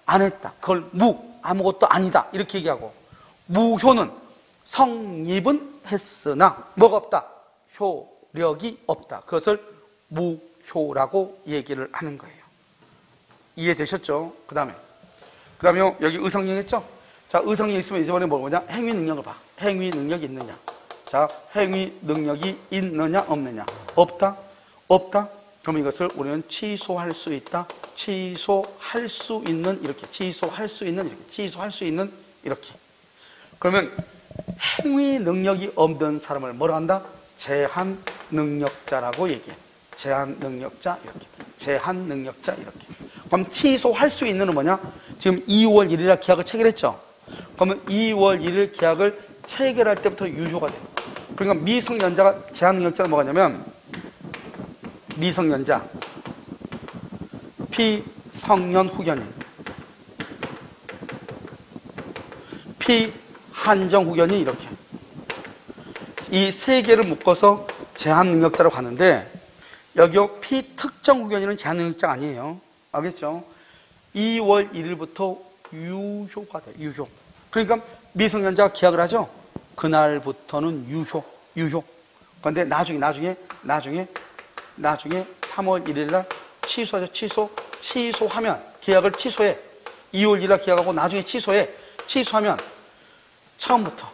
안 했다. 그걸 아무것도 아니다 이렇게 얘기하고, 무효는 성립은 했으나 뭐가 없다? 효력이 없다. 그것을 무효라고 얘기를 하는 거예요. 이해되셨죠? 그 다음에 여기 의상력 했죠? 자, 의상력 있으면 이번에 뭐냐? 행위 능력을 봐. 행위 능력이 있느냐? 자, 행위 능력이 있느냐 없느냐? 없다. 그러면 이것을 우리는 취소할 수 있다. 취소할 수 있는 이렇게. 그러면 행위 능력이 없는 사람을 뭐라 한다? 제한 능력자라고 얘기해. 제한 능력자 이렇게. 그럼 취소할 수 있는은 뭐냐? 지금 2월 1일날 계약을 체결했죠. 그러면 2월 1일 계약을 체결할 때부터 유효가 돼요. 그러니까 미성년자가 제한 능력자는 뭐가 냐면 미성년자, 피성년 후견인, 피한정 후견인 이렇게 이 세 개를 묶어서 제한 능력자로 가는데 여기 피특정 후견인은 제한 능력자가 아니에요. 알겠죠? 2월 1일부터 유효가 돼요. 유효. 그러니까 미성년자가 계약을 하죠. 그날부터는 유효. 그런데 나중에 3월 1일날 취소하죠. 취소하면 계약을 취소해. 2월 1일날 계약하고 나중에 취소하면 처음부터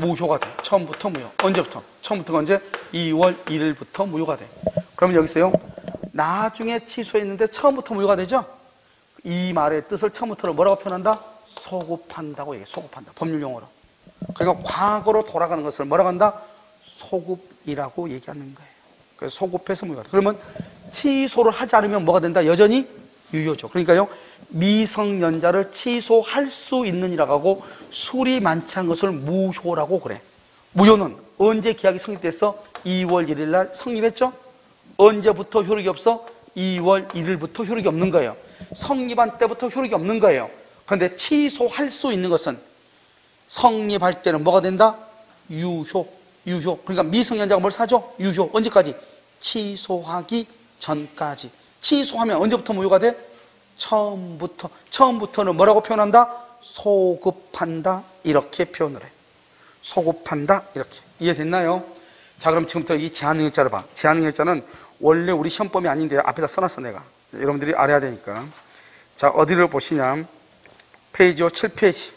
무효가 돼. 처음부터 무효. 언제부터? 처음부터가 언제? 2월 1일부터 무효가 돼. 그러면 여기서요, 나중에 취소했는데 처음부터 무효가 되죠? 이 말의 뜻을 처음부터는 뭐라고 표현한다? 소급한다고 얘기해. 소급한다. 법률 용어로. 그러니까 과거로 돌아가는 것을 뭐라고 한다? 소급이라고 얘기하는 거예요. 그래서 소급해서 무효가 돼. 그러면 취소를 하지 않으면 뭐가 된다? 여전히 유효죠. 그러니까요, 미성년자를 취소할 수 있느니라고 하고 술이 많지 않은 것을 무효라고 그래. 무효는 언제 계약이 성립됐어? 2월 1일 날 성립했죠? 언제부터 효력이 없어? 2월 1일부터 효력이 없는 거예요. 성립한 때부터 효력이 없는 거예요. 그런데 취소할 수 있는 것은 성립할 때는 뭐가 된다? 유효. 그러니까 미성년자가 뭘 사죠? 유효. 언제까지? 취소하기 전까지. 취소하면 언제부터 무효가 돼? 처음부터. 처음부터는 뭐라고 표현한다? 소급한다. 이렇게 표현을 해. 소급한다. 이렇게. 이해됐나요? 자, 그럼 지금부터 이 제한능력자를 봐. 제한능력자는 원래 우리 시험범위 아닌데 앞에다 써놨어, 내가. 여러분들이 알아야 되니까. 자, 어디를 보시냐. 페이지요, 7페이지.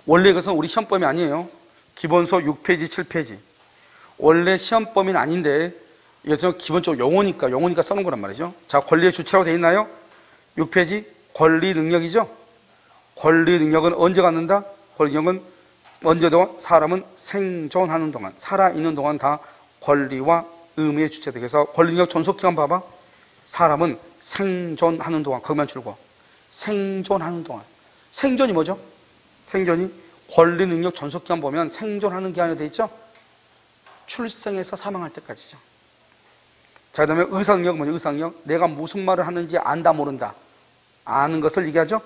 원래 이것은 우리 시험범위 아니에요. 기본서 6페이지, 7페이지. 원래 시험범위는 아닌데 이것은 기본적으로 용어니까 써놓은 거란 말이죠. 자, 권리의 주체라고 되어 있나요? 6페이지. 권리 능력이죠. 권리 능력은 언제 갖는다? 권리 능력은 언제도 사람은 생존하는 동안, 살아있는 동안 다 권리와 의무의 주체다. 그래서 권리 능력 존속기간 봐봐. 사람은 생존하는 동안, 거기만 줄고 생존하는 동안. 생존이 뭐죠? 생존이 권리 능력 존속기간 보면 생존하는 기간이 되어 있죠? 출생에서 사망할 때까지죠. 자, 그 다음에 의사능력 뭐냐? 의사능력. 내가 무슨 말을 하는지 안다 모른다. 아는 것을 얘기하죠?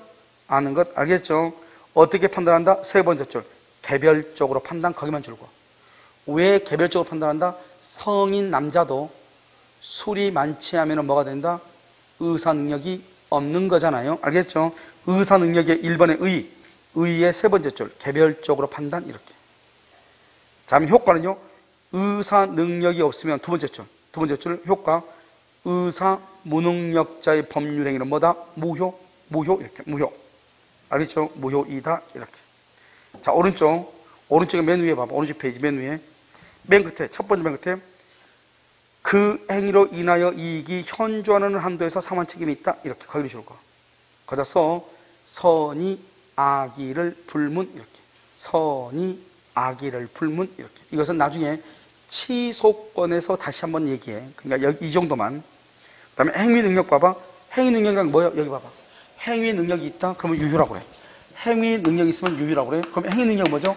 아는 것. 알겠죠? 어떻게 판단한다? 세 번째 줄. 개별적으로 판단. 거기만 줄고. 왜 개별적으로 판단한다? 성인 남자도 술이 많지 않으면 뭐가 된다? 의사능력이 없는 거잖아요. 알겠죠? 의사능력의 1번의 의의 세 번째 줄. 개별적으로 판단. 이렇게. 자, 그럼 효과는요? 의사능력이 없으면 두 번째 줄 효과. 의사 무능력자의 법률행위는 뭐다? 무효. 이렇게. 무효. 알겠죠? 무효이다. 이렇게. 자, 오른쪽에 맨 위에 봐봐. 오른쪽 페이지 맨 위에. 맨 끝에, 첫 번째 맨 끝에. 그 행위로 인하여 이익이 현존하는 한도에서 상환 책임이 있다. 이렇게. 거기를 줄 거. 거기다 써. 선이 악의를 불문. 이렇게. 선이 악의를 불문. 이렇게. 이것은 나중에 취소권에서 다시 한번 얘기해. 그러니까 여기 이 정도만. 그 다음에 행위 능력 봐봐. 행위 능력이란 뭐예요? 여기 봐봐. 행위 능력이 있다? 그러면 유효라고 그래. 행위 능력이 있으면 유효라고 그래. 그럼 행위 능력은 뭐죠?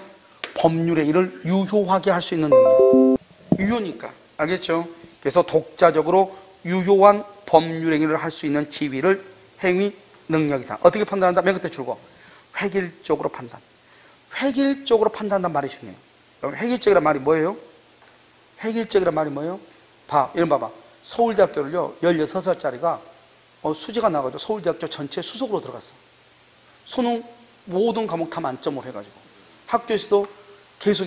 법률의 일을 유효하게 할 수 있는 능력. 유효니까. 알겠죠? 그래서 독자적으로 유효한 법률의 일을 할 수 있는 지위를 행위 능력이다. 어떻게 판단한다? 맨 끝에 줄고. 획일적으로 판단. 획일적으로 판단한다는 말이 중요해요. 그럼 획일적이란 말이 뭐예요? 획일적이란 말이 뭐예요? 이런 봐봐. 서울대학교를요, 16살짜리가 수지가 나가지고 서울대학교 전체 수석으로 들어갔어. 수능 모든 과목 다 만점으로 해가지고. 학교에서도 계속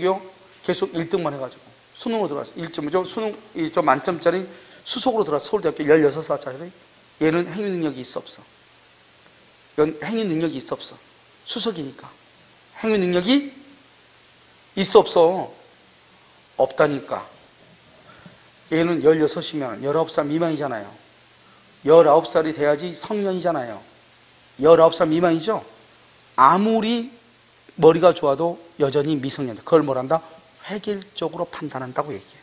1등만 해가지고. 수능으로 들어갔어. 1점이죠. 수능 1점 만점짜리 수석으로 들어갔어. 서울대학교 16살짜리. 얘는 행위 능력이 있어, 없어? 이건 행위 능력이 있어, 없어? 수석이니까. 행위 능력이 있어, 없어? 없다니까. 얘는 16이면 19살 미만이잖아요. 19살이 돼야지 성년이잖아요. 19살 미만이죠? 아무리 머리가 좋아도 여전히 미성년자. 그걸 뭐란다? 획일적으로 판단한다고 얘기해요.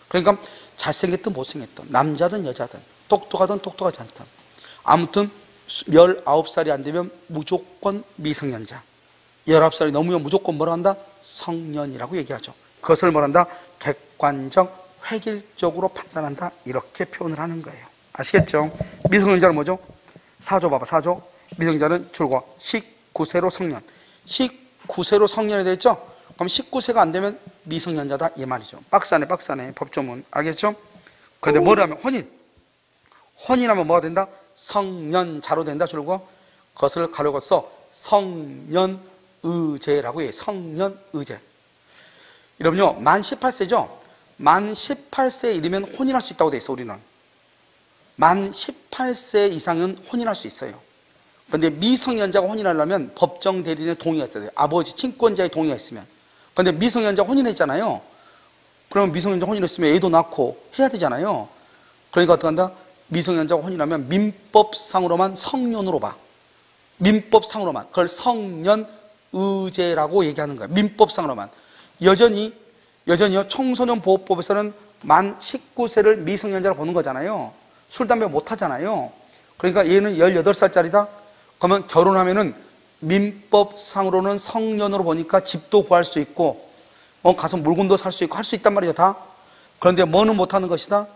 그러니까 잘생겼든 못생겼든, 남자든 여자든, 똑똑하든 똑똑하지 않든, 아무튼 19살이 안 되면 무조건 미성년자. 19살이 넘으면 무조건 뭐라 한다? 성년이라고 얘기하죠. 그것을 뭐란다? 객관적, 획일적으로 판단한다. 이렇게 표현을 하는 거예요. 아시겠죠? 미성년자는 뭐죠? 사조 봐봐. 사조. 미성년자는 줄고 19세로 성년. 19세로 성년이 되겠죠? 그럼 19세가 안 되면 미성년자다 이 말이죠. 박스 안에 법조문. 알겠죠? 그런데 뭐를 하면 혼인하면 뭐가 된다? 성년자로 된다. 줄고 그것을 가로고 써 성년의제라고 해요. 성년의제. 여러분요, 만 18세죠? 만 18세 이르면 혼인할 수 있다고 돼 있어. 우리는 만 18세 이상은 혼인할 수 있어요. 근데 미성년자가 혼인하려면 법정 대리인의 동의가 있어야 돼요. 아버지, 친권자의 동의가 있으면. 근데 미성년자가 혼인했잖아요. 그러면 미성년자 혼인했으면 애도 낳고 해야 되잖아요. 그러니까 어떻게 한다? 미성년자가 혼인하면 민법상으로만 성년으로 봐. 민법상으로만. 그걸 성년의제라고 얘기하는 거예요. 민법상으로만. 여전히요, 청소년보호법에서는 만 19세를 미성년자로 보는 거잖아요. 술, 담배 못 하잖아요. 그러니까 얘는 18살짜리다? 그러면 결혼하면은 민법상으로는 성년으로 보니까 집도 구할 수 있고, 가서 물건도 살 수 있고 할 수 있단 말이죠, 다. 그런데 뭐는 못 하는 것이다?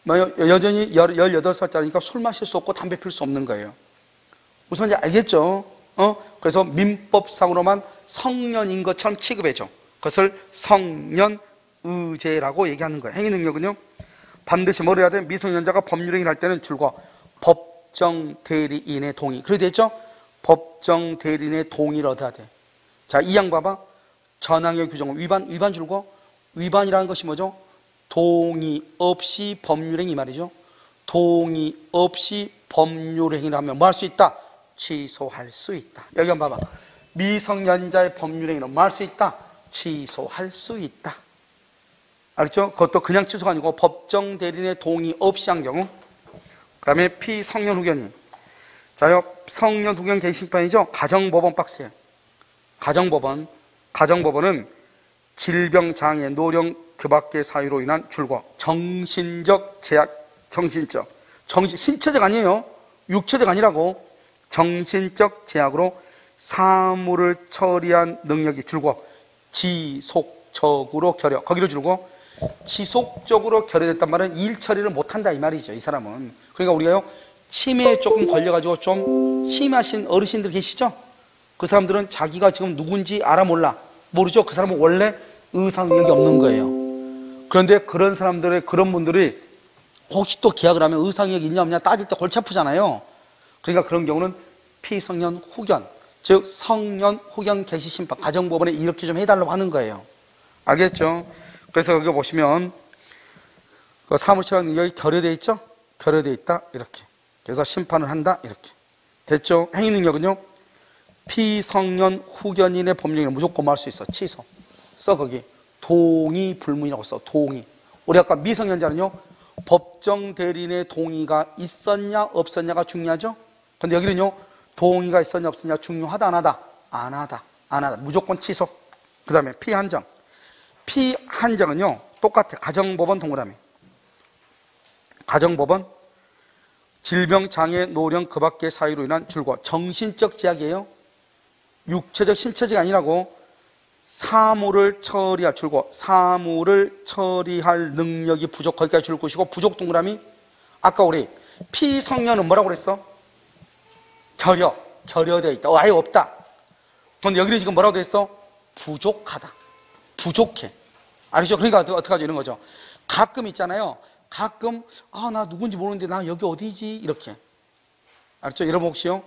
여전히 18살짜리니까 술 마실 수 없고 담배 필 수 없는 거예요. 무슨 말인지 알겠죠? 그래서 민법상으로만 성년인 것처럼 취급해줘. 그것을 성년의제라고 얘기하는 거예요. 행위능력은요, 반드시 뭘 해야 돼? 미성년자가 법률행위를 할 때는 줄과 법정 대리인의 동의. 그래 됐죠? 법정 대리인의 동의를 얻어야 돼. 자, 이 양 봐봐. 전항의 규정을 위반 줄고, 위반이라는 것이 뭐죠? 동의 없이 법률행위 말이죠. 동의 없이 법률행위를 하면 뭐 할 수 있다? 취소할 수 있다. 여기 한번 봐봐. 미성년자의 법률행위는 뭐 할 수 있다? 취소할 수 있다. 알겠죠? 그것도 그냥 취소가 아니고 법정 대리인의 동의 없이 한 경우. 그 다음에 피성년 후견인. 자요, 성년 후견 개시심판이죠. 가정법원 박스예요. 가정법원은 질병, 장애, 노령 그 밖의 사유로 인한 줄과 정신적 제약, 신체적 아니에요. 육체적 아니라고. 정신적 제약으로 사무를 처리한 능력이 줄고 지속적으로 결여. 거기를 줄고 지속적으로 결여됐단 말은 일 처리를 못한다 이 말이죠. 이 사람은. 그러니까 우리가요, 치매에 조금 걸려가지고 좀 심하신 어르신들 계시죠? 그 사람들은 자기가 지금 누군지 알아 몰라. 모르죠? 그 사람은 원래 의사 능력이 없는 거예요. 그런데 그런 분들이 혹시 또 계약을 하면 의사 능력이 있냐 없냐 따질 때 골치 아프잖아요. 그러니까 그런 경우는 피성년 후견, 즉 성년 후견 개시 심판, 가정법원에 이렇게 좀 해달라고 하는 거예요. 알겠죠? 그래서 여기 보시면 그 사무처 능력이 결여되어 있죠? 결여되어 있다 이렇게. 그래서 심판을 한다 이렇게. 됐죠? 행위 능력은요, 피성년 후견인의 법령을 무조건 할 수 있어. 취소. 써 거기. 동의 불문이라고 써. 동의. 우리 아까 미성년자는요, 법정 대리인의 동의가 있었냐 없었냐가 중요하죠. 근데 여기는요, 동의가 있었냐 없었냐 중요하다 안 하다? 안 하다. 무조건 취소. 그 다음에 피한정. 피한정은요 똑같아. 가정법원 동그라미. 가정법원 질병, 장애, 노령 그 밖의 사유로 인한 줄과 정신적 제약이에요. 육체적, 신체적 아니라고. 사무를 처리할 줄고 사무를 처리할 능력이 부족. 거기까지 줄 것이고 부족 동그라미. 아까 우리 피성년은 뭐라고 그랬어? 결여되어 있다. 아예 없다. 그런데 여기는 지금 뭐라고 돼 있어? 부족하다. 부족해. 알겠죠? 그러니까 어떻게 하죠? 이런 거죠. 가끔 있잖아요. 가끔 나 누군지 모르는데 나 여기 어디지? 이렇게. 알겠죠? 여러분 혹시요,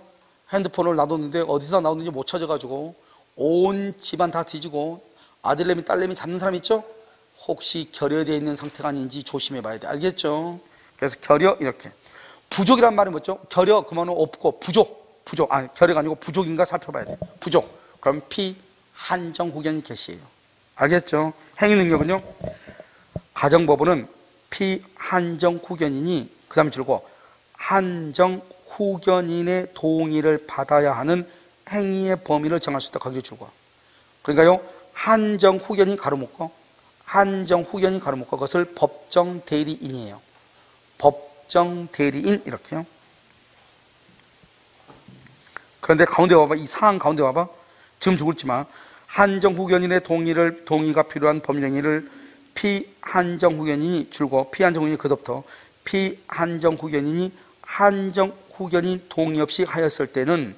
핸드폰을 놔뒀는데 어디서 나오는지 못 찾아가지고 온 집안 다 뒤지고 아들내미 딸내미 잡는 사람 있죠? 혹시 결여되어 있는 상태가 아닌지 조심해 봐야 돼. 알겠죠? 그래서 결여 이렇게. 부족이란 말이 뭐죠? 결여 그러면 없고 부족. 결여가 아니고 부족인가 살펴봐야 돼. 부족. 그럼 피한정 후견 개시예요. 알겠죠? 행위 능력은요, 가정법원은 피한정 후견인이 그 다음에 줄고 한정 후견인의 동의를 받아야 하는 행위의 범위를 정할 수 있다. 거기에 줄고. 그러니까요, 한정 후견이 가로묶고 그것을 법정 대리인이에요. 법정 대리인 이렇게요. 그런데 가운데 봐봐. 이 사항 가운데 봐봐. 지금 죽을지만 한정 후견인의 동의가 필요한 법령행위를 피한정 후견인이 줄고 피한정 후견인이 그것부터 피한정 후견인이 한정 후견인 동의 없이 하였을 때는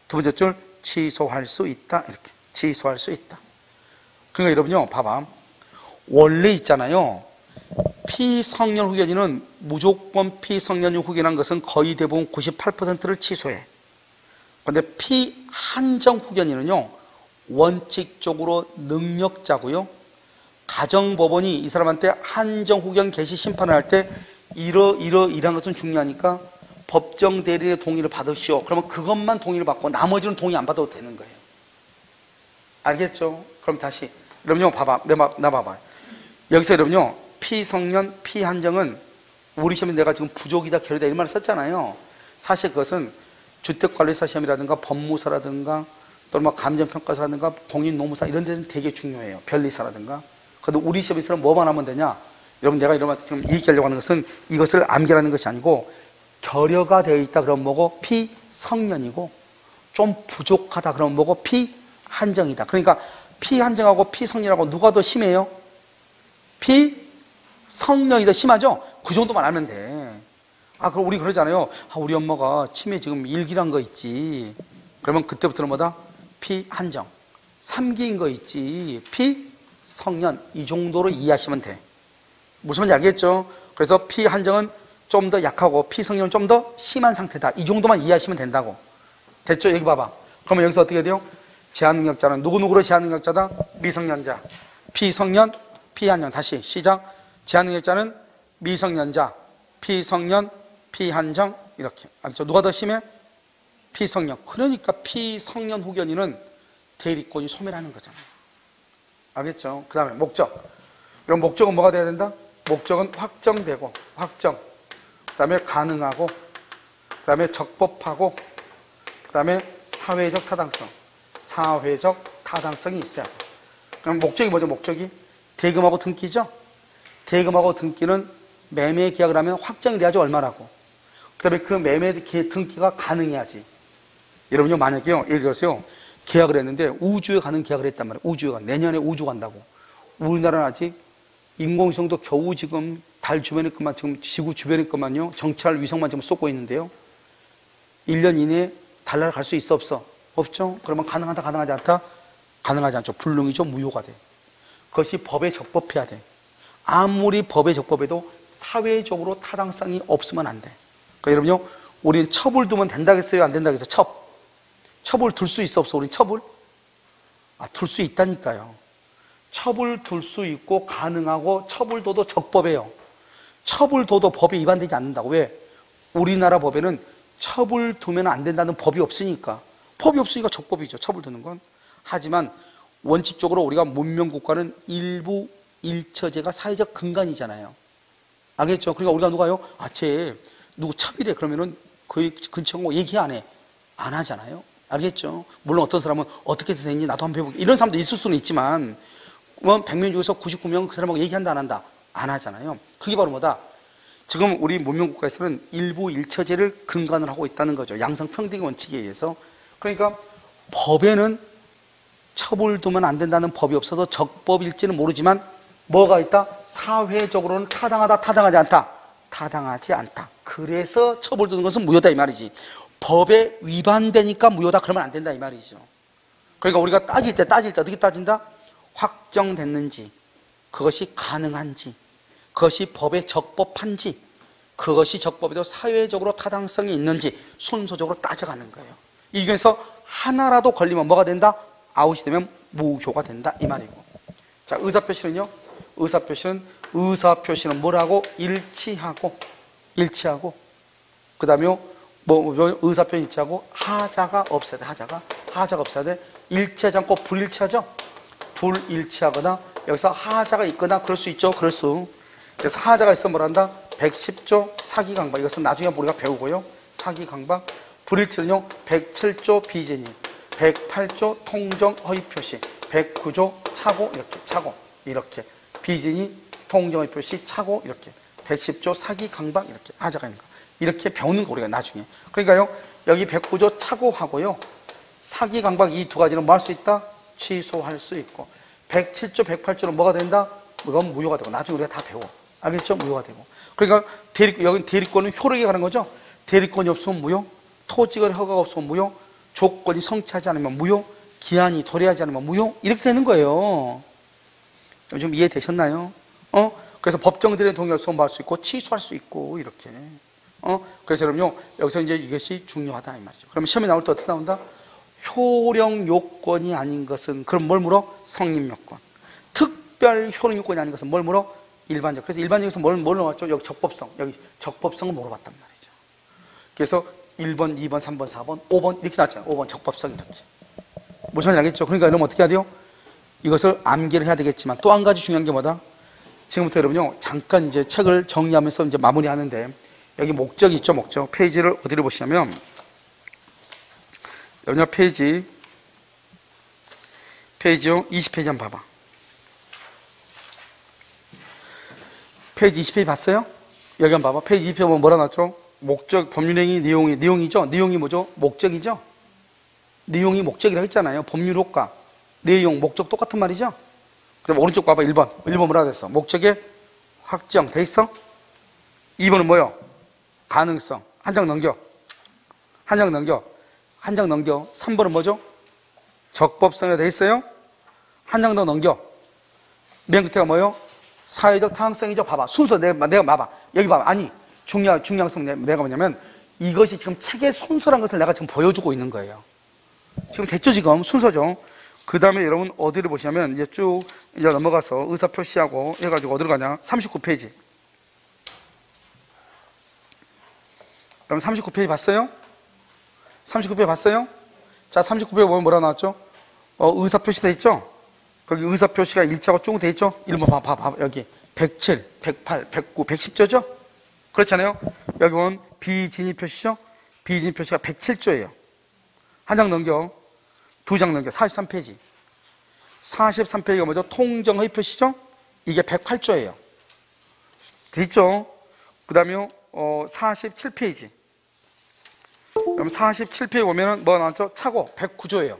두 번째 줄 취소할 수 있다. 이렇게. 취소할 수 있다. 그러니까 여러분요, 봐봐. 원래 있잖아요. 피성년 후견인은 무조건 피성년 후견한 것은 거의 대부분 98%를 취소해. 그런데 피한정 후견인은요, 원칙적으로 능력자고요. 가정법원이 이 사람한테 한정 후견 개시 심판을 할 때 이러이러한 것은 중요하니까 법정 대리인의 동의를 받으시오. 그러면 그것만 동의를 받고 나머지는 동의 안 받아도 되는 거예요. 알겠죠? 그럼 다시 여러분요 봐봐. 나 봐봐. 여기서 여러분요 피성년 피한정은 우리 시험에 내가 지금 부족이다 결이다 이런 말을 썼잖아요. 사실 그것은 주택관리사 시험이라든가 법무사라든가 또는 뭐 감정평가사라든가 공인노무사 이런 데는 되게 중요해요. 변리사라든가. 그런데 우리 시험에서는 뭐만 하면 되냐? 여러분 내가 이런 말 지금 얘기하려고 하는 것은 이것을 암기하는 것이 아니고 결여가 되어 있다 그러면 뭐고? 피성년이고 좀 부족하다 그러면 뭐고? 피한정이다. 그러니까 피한정하고 피성년하고 누가 더 심해요? 피성년이 더 심하죠? 그 정도만 알면 돼. 그럼 우리 그러잖아요. 우리 엄마가 치매 지금 1기란 거 있지. 그러면 그때부터는 뭐다? 피한정. 3기인 거 있지. 피성년. 이 정도로 이해하시면 돼. 무슨 말인지 알겠죠? 그래서 피한정은 좀 더 약하고 피성년은 좀 더 심한 상태다. 이 정도만 이해하시면 된다고. 됐죠? 여기 봐봐. 그러면 여기서 어떻게 돼요? 제한능력자는 누구누구로 제한능력자다? 미성년자. 피성년, 피한정. 다시 시작. 제한능력자는 미성년자, 피성년, 피한정 이렇게. 알겠죠? 누가 더 심해? 피성년. 그러니까 피성년 후견인은 대리권이 소멸하는 거잖아요. 알겠죠? 그 다음에 목적. 그럼 목적은 뭐가 돼야 된다? 목적은 확정되고 확정. 그 다음에 가능하고 그 다음에 적법하고 그 다음에 사회적 타당성. 사회적 타당성이 있어야 돼. 그럼 목적이 뭐죠? 목적이 대금하고 등기죠? 대금하고 등기는 매매 계약을 하면 확정이 돼야지 얼마라고. 그 다음에 그 매매 등기가 가능해야지. 여러분요 만약에요 예를 들어서요 계약을 했는데 우주에 가는 계약을 했단 말이에요. 우주에 가. 내년에 우주 간다고. 우리나라는 아직 인공위성도 겨우 지금 달 주변에 것만 지금 지구 주변에 것만요 정찰 위성만 지금 쏘고 있는데요 1년 이내에 달나라 갈 수 있어 없어? 없죠? 그러면 가능하다 가능하지 않다? 가능하지 않죠. 불능이죠. 무효가 돼. 그것이 법에 적법해야 돼. 아무리 법에 적법해도 사회적으로 타당성이 없으면 안 돼. 그러니까 여러분요 우리는 첩을 두면 된다겠어요? 안 된다겠어요? 첩을 둘 수 있어 없어? 우린 첩을? 둘 수 있다니까요. 첩을 둘 수 있고 가능하고 첩을 둬도 적법해요. 첩을 둬도 법에 위반되지 않는다고. 왜? 우리나라 법에는 첩을 두면 안 된다는 법이 없으니까. 법이 없으니까 적법이죠. 첩을 두는 건. 하지만 원칙적으로 우리가 문명국가는 일부 일처제가 사회적 근간이잖아요. 알겠죠? 그러니까 우리가 누가요? 쟤 누구 첩이래 그러면은 거의 근처고 얘기 안 해. 안 하잖아요. 알겠죠? 물론 어떤 사람은 어떻게 해서 됐니 나도 한번 해볼게 이런 사람도 있을 수는 있지만 100명 중에서 99명은 그 사람하고 얘기한다 안 한다? 안 하잖아요. 그게 바로 뭐다? 지금 우리 문명국가에서는 일부 일처제를 근간을 하고 있다는 거죠. 양성평등의 원칙에 의해서. 그러니까 법에는 첩을 두면 안 된다는 법이 없어서 적법일지는 모르지만 뭐가 있다? 사회적으로는 타당하다, 타당하지 않다? 타당하지 않다. 그래서 첩을 두는 것은 무효다 이 말이지. 법에 위반되니까 무효다 그러면 안 된다 이 말이죠. 그러니까 우리가 따질 때 어떻게 따진다? 확정됐는지, 그것이 가능한지, 그것이 법에 적법한지, 그것이 적법에도 사회적으로 타당성이 있는지 순서적으로 따져가는 거예요. 이 중에서 하나라도 걸리면 뭐가 된다? 아웃이 되면 무효가 된다 이 말이고. 자, 의사표시는요? 의사표시는 뭐라고? 일치하고 그 다음에 의사표시 일치하고 하자가 없어야 돼. 하자가 없어야 돼. 일치하지 않고 불일치하죠? 불일치하거나 여기서 하자가 있거나 그럴 수 있죠. 그래서 하자가 있으면 뭐란다? 110조 사기강박. 이것은 나중에 우리가 배우고요. 사기강박. 불일치는요 107조 비재니, 108조 통정허위표시, 109조 차고 이렇게 비재니, 통정허위표시, 차고 이렇게 110조 사기강박 이렇게 하자가 있는 거. 이렇게 배우는 거 우리가 나중에. 그러니까요 여기 109조 차고하고요 사기강박 이 두 가지는 뭐 할 수 있다? 취소할 수 있고 107조 108조는 뭐가 된다? 이건 무효가 되고 나중에 우리가 다 배워. 알겠죠? 무효가 되고. 그러니까 여기 대리권은 효력에 가는 거죠. 대리권이 없으면 무효, 토지거래 허가가 없으면 무효, 조건이 성취하지 않으면 무효, 기한이 도래하지 않으면 무효 이렇게 되는 거예요. 좀 이해되셨나요? 그래서 법정들의 동의 없으면 뭐 할 수 있고 취소할 수 있고 이렇게. 그래서 여러분요 여기서 이제 이것이 중요하다 이 말이죠. 그러면 시험에 나올 때 어떻게 나온다? 효력 요건이 아닌 것은 그럼 뭘 물어? 성립 요건. 특별 효력 요건이 아닌 것은 뭘 물어? 일반적. 그래서 일반적에서 뭘 나왔죠? 여기 적법성. 여기 적법성을 물어봤단 말이죠. 그래서 1번, 2번, 3번, 4번, 5번 이렇게 나왔잖아요. 5번 적법성 이렇게. 무슨 말인지 알겠죠? 그러니까 여러분 어떻게 해야 돼요? 이것을 암기를 해야 되겠지만 또 한 가지 중요한 게 뭐다? 지금부터 여러분요 잠깐 이제 책을 정리하면서 이제 마무리하는데 여기 목적이 있죠. 목적 페이지를 어디를 보시냐면 여기 페이지요 20페이지 한번 봐봐. 페이지 20페이지 봤어요? 여기 한번 봐봐. 페이지 20페이지 보면 뭐라 나왔죠? 목적, 법률행위, 내용이죠? 내용이 뭐죠? 목적이죠? 내용이 목적이라고 했잖아요. 법률 효과, 내용, 목적 똑같은 말이죠? 그럼 오른쪽 봐봐. 1번 뭐라 그랬어? 목적의 확정 돼 있어? 2번은 뭐요? 가능성. 한 장 넘겨. 3번은 뭐죠? 적법성이 돼 있어요? 한 장 더 넘겨. 맨 끝에가 뭐요? 사회적 타당성이죠. 봐봐. 순서 내가 봐봐. 여기 봐봐. 아니, 중요성 내가 뭐냐면 이것이 지금 책의 순서란 것을 내가 지금 보여주고 있는 거예요. 지금 됐죠, 지금? 순서죠. 그 다음에 여러분 어디를 보시냐면 이제 쭉 이제 넘어가서 의사 표시하고 해가지고 어디로 가냐? 39페이지. 여러분 39페이지 봤어요? 39페이지 봤어요? 자, 39페이지 보면 뭐라 나왔죠? 의사 표시 돼 있죠? 거기 의사 표시가 일자로 쭉 돼 있죠? 1번 봐봐. 여기 107, 108, 109, 110조죠? 그렇잖아요? 여기 보면 비진입 표시죠? 비진입 표시가 107조예요. 한 장 넘겨. 두 장 넘겨. 43페이지. 43페이지가 뭐죠? 통정허위 표시죠? 이게 108조예요. 돼 있죠? 그 다음에 47페이지. 그럼 47페이지 보면은 뭐 나왔죠? 차고 109조예요.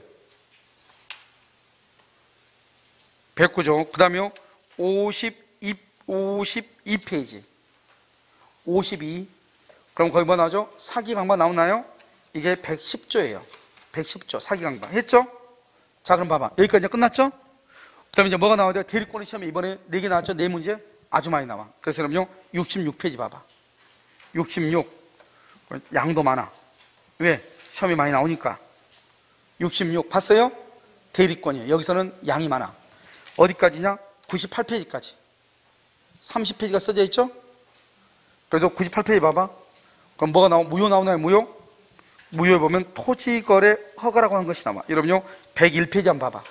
109조. 그 다음에 52페이지. 52. 그럼 거기 뭐 나오죠? 사기 강박 나오나요? 이게 110조예요. 110조. 사기 강박. 했죠? 자, 그럼 봐봐. 여기까지 이제 끝났죠? 그 다음에 이제 뭐가 나와야 돼요? 대리권의 시험에 이번에 4개 나왔죠? 4문제? 아주 많이 나와. 그래서 그럼요, 66페이지 봐봐. 66. 양도 많아. 왜? 시험이 많이 나오니까. 66. 봤어요? 대리권이에요. 여기서는 양이 많아. 어디까지냐? 98페이지까지. 30페이지가 써져 있죠? 그래서 98페이지 봐봐. 그럼 뭐가 무효 나오나요? 무효? 무효에 보면 토지거래 허가라고 하는 것이 나와. 여러분요, 101페이지 한번 봐봐.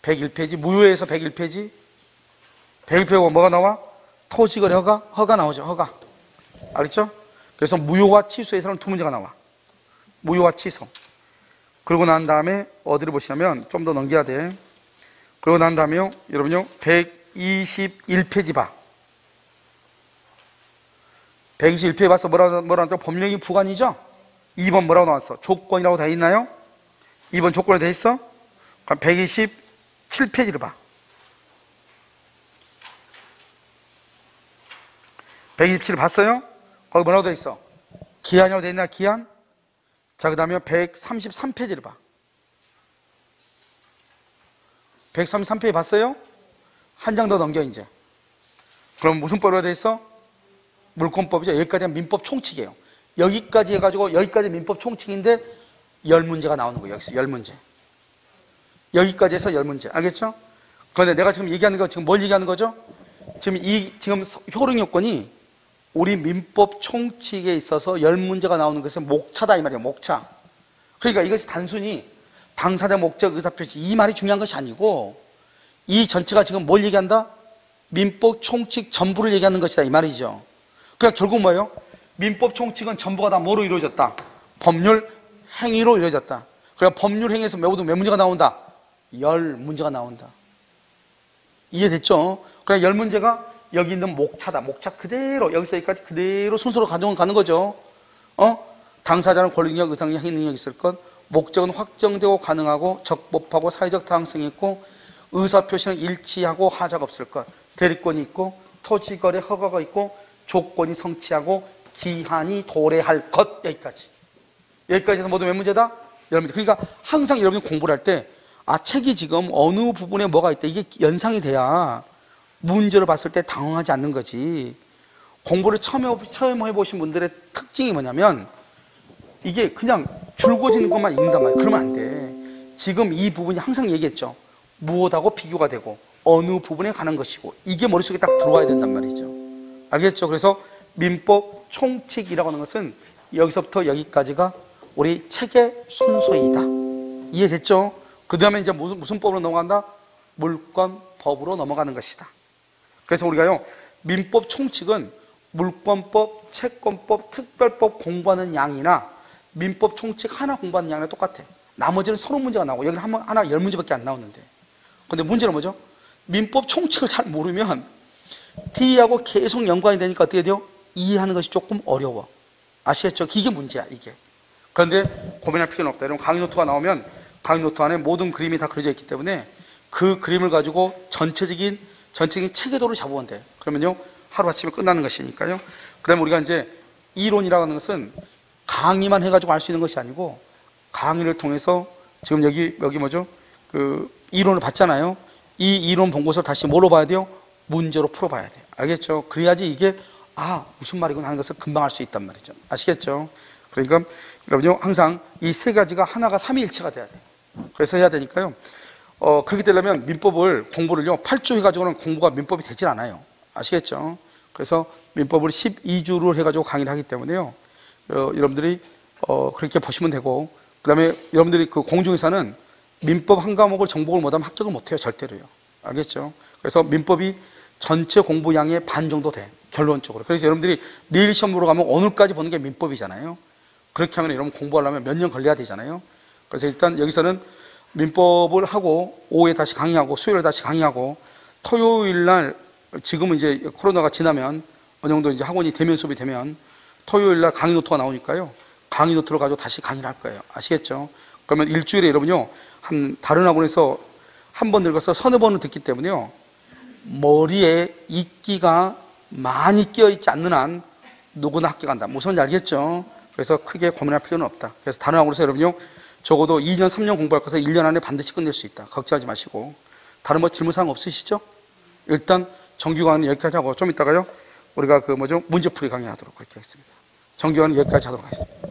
101페이지, 무효에서 101페이지. 101페이지 보면 뭐가 나와? 토지거래 허가 나오죠. 허가. 알겠죠? 그래서 무효와 취소에서는 두 문제가 나와. 무효와 취소. 그러고 난 다음에 어디를 보시냐면 좀 더 넘겨야 돼. 그러고 난 다음에요, 여러분요, 121페이지 봐. 121페이지 봐서 뭐라고 나왔죠? 법령이 부관이죠? 2번 뭐라고 나왔어? 조건이라고 돼 있나요? 2번 조건이 돼 있어? 그럼 127페이지를 봐. 127 봤어요? 거기 뭐라고 돼 있어? 기한이라고 돼 있나? 기한? 자, 그 다음에 133페이지를 봐. 133페이지 봤어요? 한 장 더 넘겨, 이제. 그럼 무슨 법으로 돼 있어? 물권법이죠. 여기까지는 민법 총칙이에요. 여기까지 해가지고 여기까지 민법 총칙인데 10문제가 나오는 거예요. 여기서 10문제. 여기까지 해서 10문제. 알겠죠? 그런데 내가 지금 얘기하는 거 지금 뭘 얘기하는 거죠? 지금 효력 요건이 우리 민법 총칙에 있어서 10문제가 나오는 것은 목차다 이 말이에요. 목차. 그러니까 이것이 단순히 당사자 목적 의사표시 이 말이 중요한 것이 아니고 이 전체가 지금 뭘 얘기한다? 민법 총칙 전부를 얘기하는 것이다 이 말이죠. 그러니까 결국 뭐예요? 민법 총칙은 전부가 다 뭐로 이루어졌다? 법률 행위로 이루어졌다. 그러니까 법률 행위에서 모두 몇 문제가 나온다? 10문제가 나온다. 이해됐죠? 그러니까 10문제가 여기 있는 목차다. 목차 그대로 여기서 여기까지 그대로 순서로 가는 거죠. 당사자는 권리능력, 의사능력, 행위능력이 있을 것. 목적은 확정되고 가능하고 적법하고 사회적 타당성이 있고 의사표시는 일치하고 하자가 없을 것. 대리권이 있고 토지거래 허가가 있고 조건이 성취하고 기한이 도래할 것. 여기까지 해서 모두 몇 문제다? 10문제. 그러니까 항상 여러분이 공부를 할 때 책이 지금 어느 부분에 뭐가 있다 이게 연상이 돼야 문제를 봤을 때 당황하지 않는 거지. 공부를 처음 해보신 분들의 특징이 뭐냐면 이게 그냥 줄거지는 것만 읽는단 말이에요. 그러면 안 돼. 지금 이 부분이 항상 얘기했죠. 무엇하고 비교가 되고 어느 부분에 가는 것이고 이게 머릿속에 딱 들어와야 된단 말이죠. 알겠죠? 그래서 민법 총칙이라고 하는 것은 여기서부터 여기까지가 우리 책의 순서이다. 이해됐죠? 그 다음에 이제 무슨 법으로 넘어간다? 물권법으로 넘어가는 것이다. 그래서 우리가요, 민법 총칙은 물권법, 채권법, 특별법 공부하는 양이나 민법 총칙 하나 공부하는 양이랑 똑같아. 나머지는 서로 문제가 나오고, 여기는 하나 10문제밖에 안 나오는데. 근데 문제는 뭐죠? 민법 총칙을 잘 모르면 D하고 계속 연관이 되니까 어떻게 돼요? 이해하는 것이 조금 어려워. 아시겠죠? 이게 문제야, 이게. 그런데 고민할 필요는 없다. 여러분, 강의 노트가 나오면 강의 노트 안에 모든 그림이 다 그려져 있기 때문에 그 그림을 가지고 전체적인 체계도를 잡으면 돼. 그러면요, 하루아침에 끝나는 것이니까요. 그 다음에 우리가 이제 이론이라고 하는 것은 강의만 해가지고 알 수 있는 것이 아니고 강의를 통해서 지금 여기 뭐죠? 그 이론을 봤잖아요. 이 이론 본 것을 다시 뭐로 봐야 돼요? 문제로 풀어봐야 돼요. 알겠죠? 그래야지 이게 무슨 말이구나 하는 것을 금방 알 수 있단 말이죠. 아시겠죠? 그러니까 여러분요, 항상 이 세 가지가 하나가 삼위일체가 돼야 돼요. 그래서 해야 되니까요. 그렇게 되려면 민법을 공부를요 8주 해가지고는 공부가 민법이 되질 않아요. 아시겠죠? 그래서 민법을 12주를 해가지고 강의를 하기 때문에요. 여러분들이 그렇게 보시면 되고, 그 다음에 여러분들이 그 공중에서는 민법 한 과목을 정복을 못하면 합격을 못해요. 절대로요. 알겠죠? 그래서 민법이 전체 공부량의 반 정도 돼. 결론적으로. 그래서 여러분들이 내일 시험 보러 가면 오늘까지 보는 게 민법이잖아요. 그렇게 하면 여러분 공부하려면 몇 년 걸려야 되잖아요. 그래서 일단 여기서는 민법을 하고 오후에 다시 강의하고 수요일에 다시 강의하고 토요일 날, 지금은 이제 코로나가 지나면 어느 정도 이제 학원이 대면 수업이 되면 토요일 날 강의 노트가 나오니까요. 강의 노트를 가지고 다시 강의를 할 거예요. 아시겠죠? 그러면 일주일에 여러분요, 다른 학원에서 한 번 늙어서 서너 번을 듣기 때문에요. 머리에 이끼가 많이 끼어있지 않는 한 누구나 합격한다. 무슨 알겠죠? 그래서 크게 고민할 필요는 없다. 그래서 다른 학원에서 여러분요, 적어도 2년, 3년 공부할 것을 1년 안에 반드시 끝낼 수 있다. 걱정하지 마시고. 다른 뭐 질문사항 없으시죠? 일단 정규 강의는 여기까지 하고 좀 이따가요, 우리가 문제풀이 강의하도록 그렇게 하겠습니다. 정규 강의는 여기까지 하도록 하겠습니다.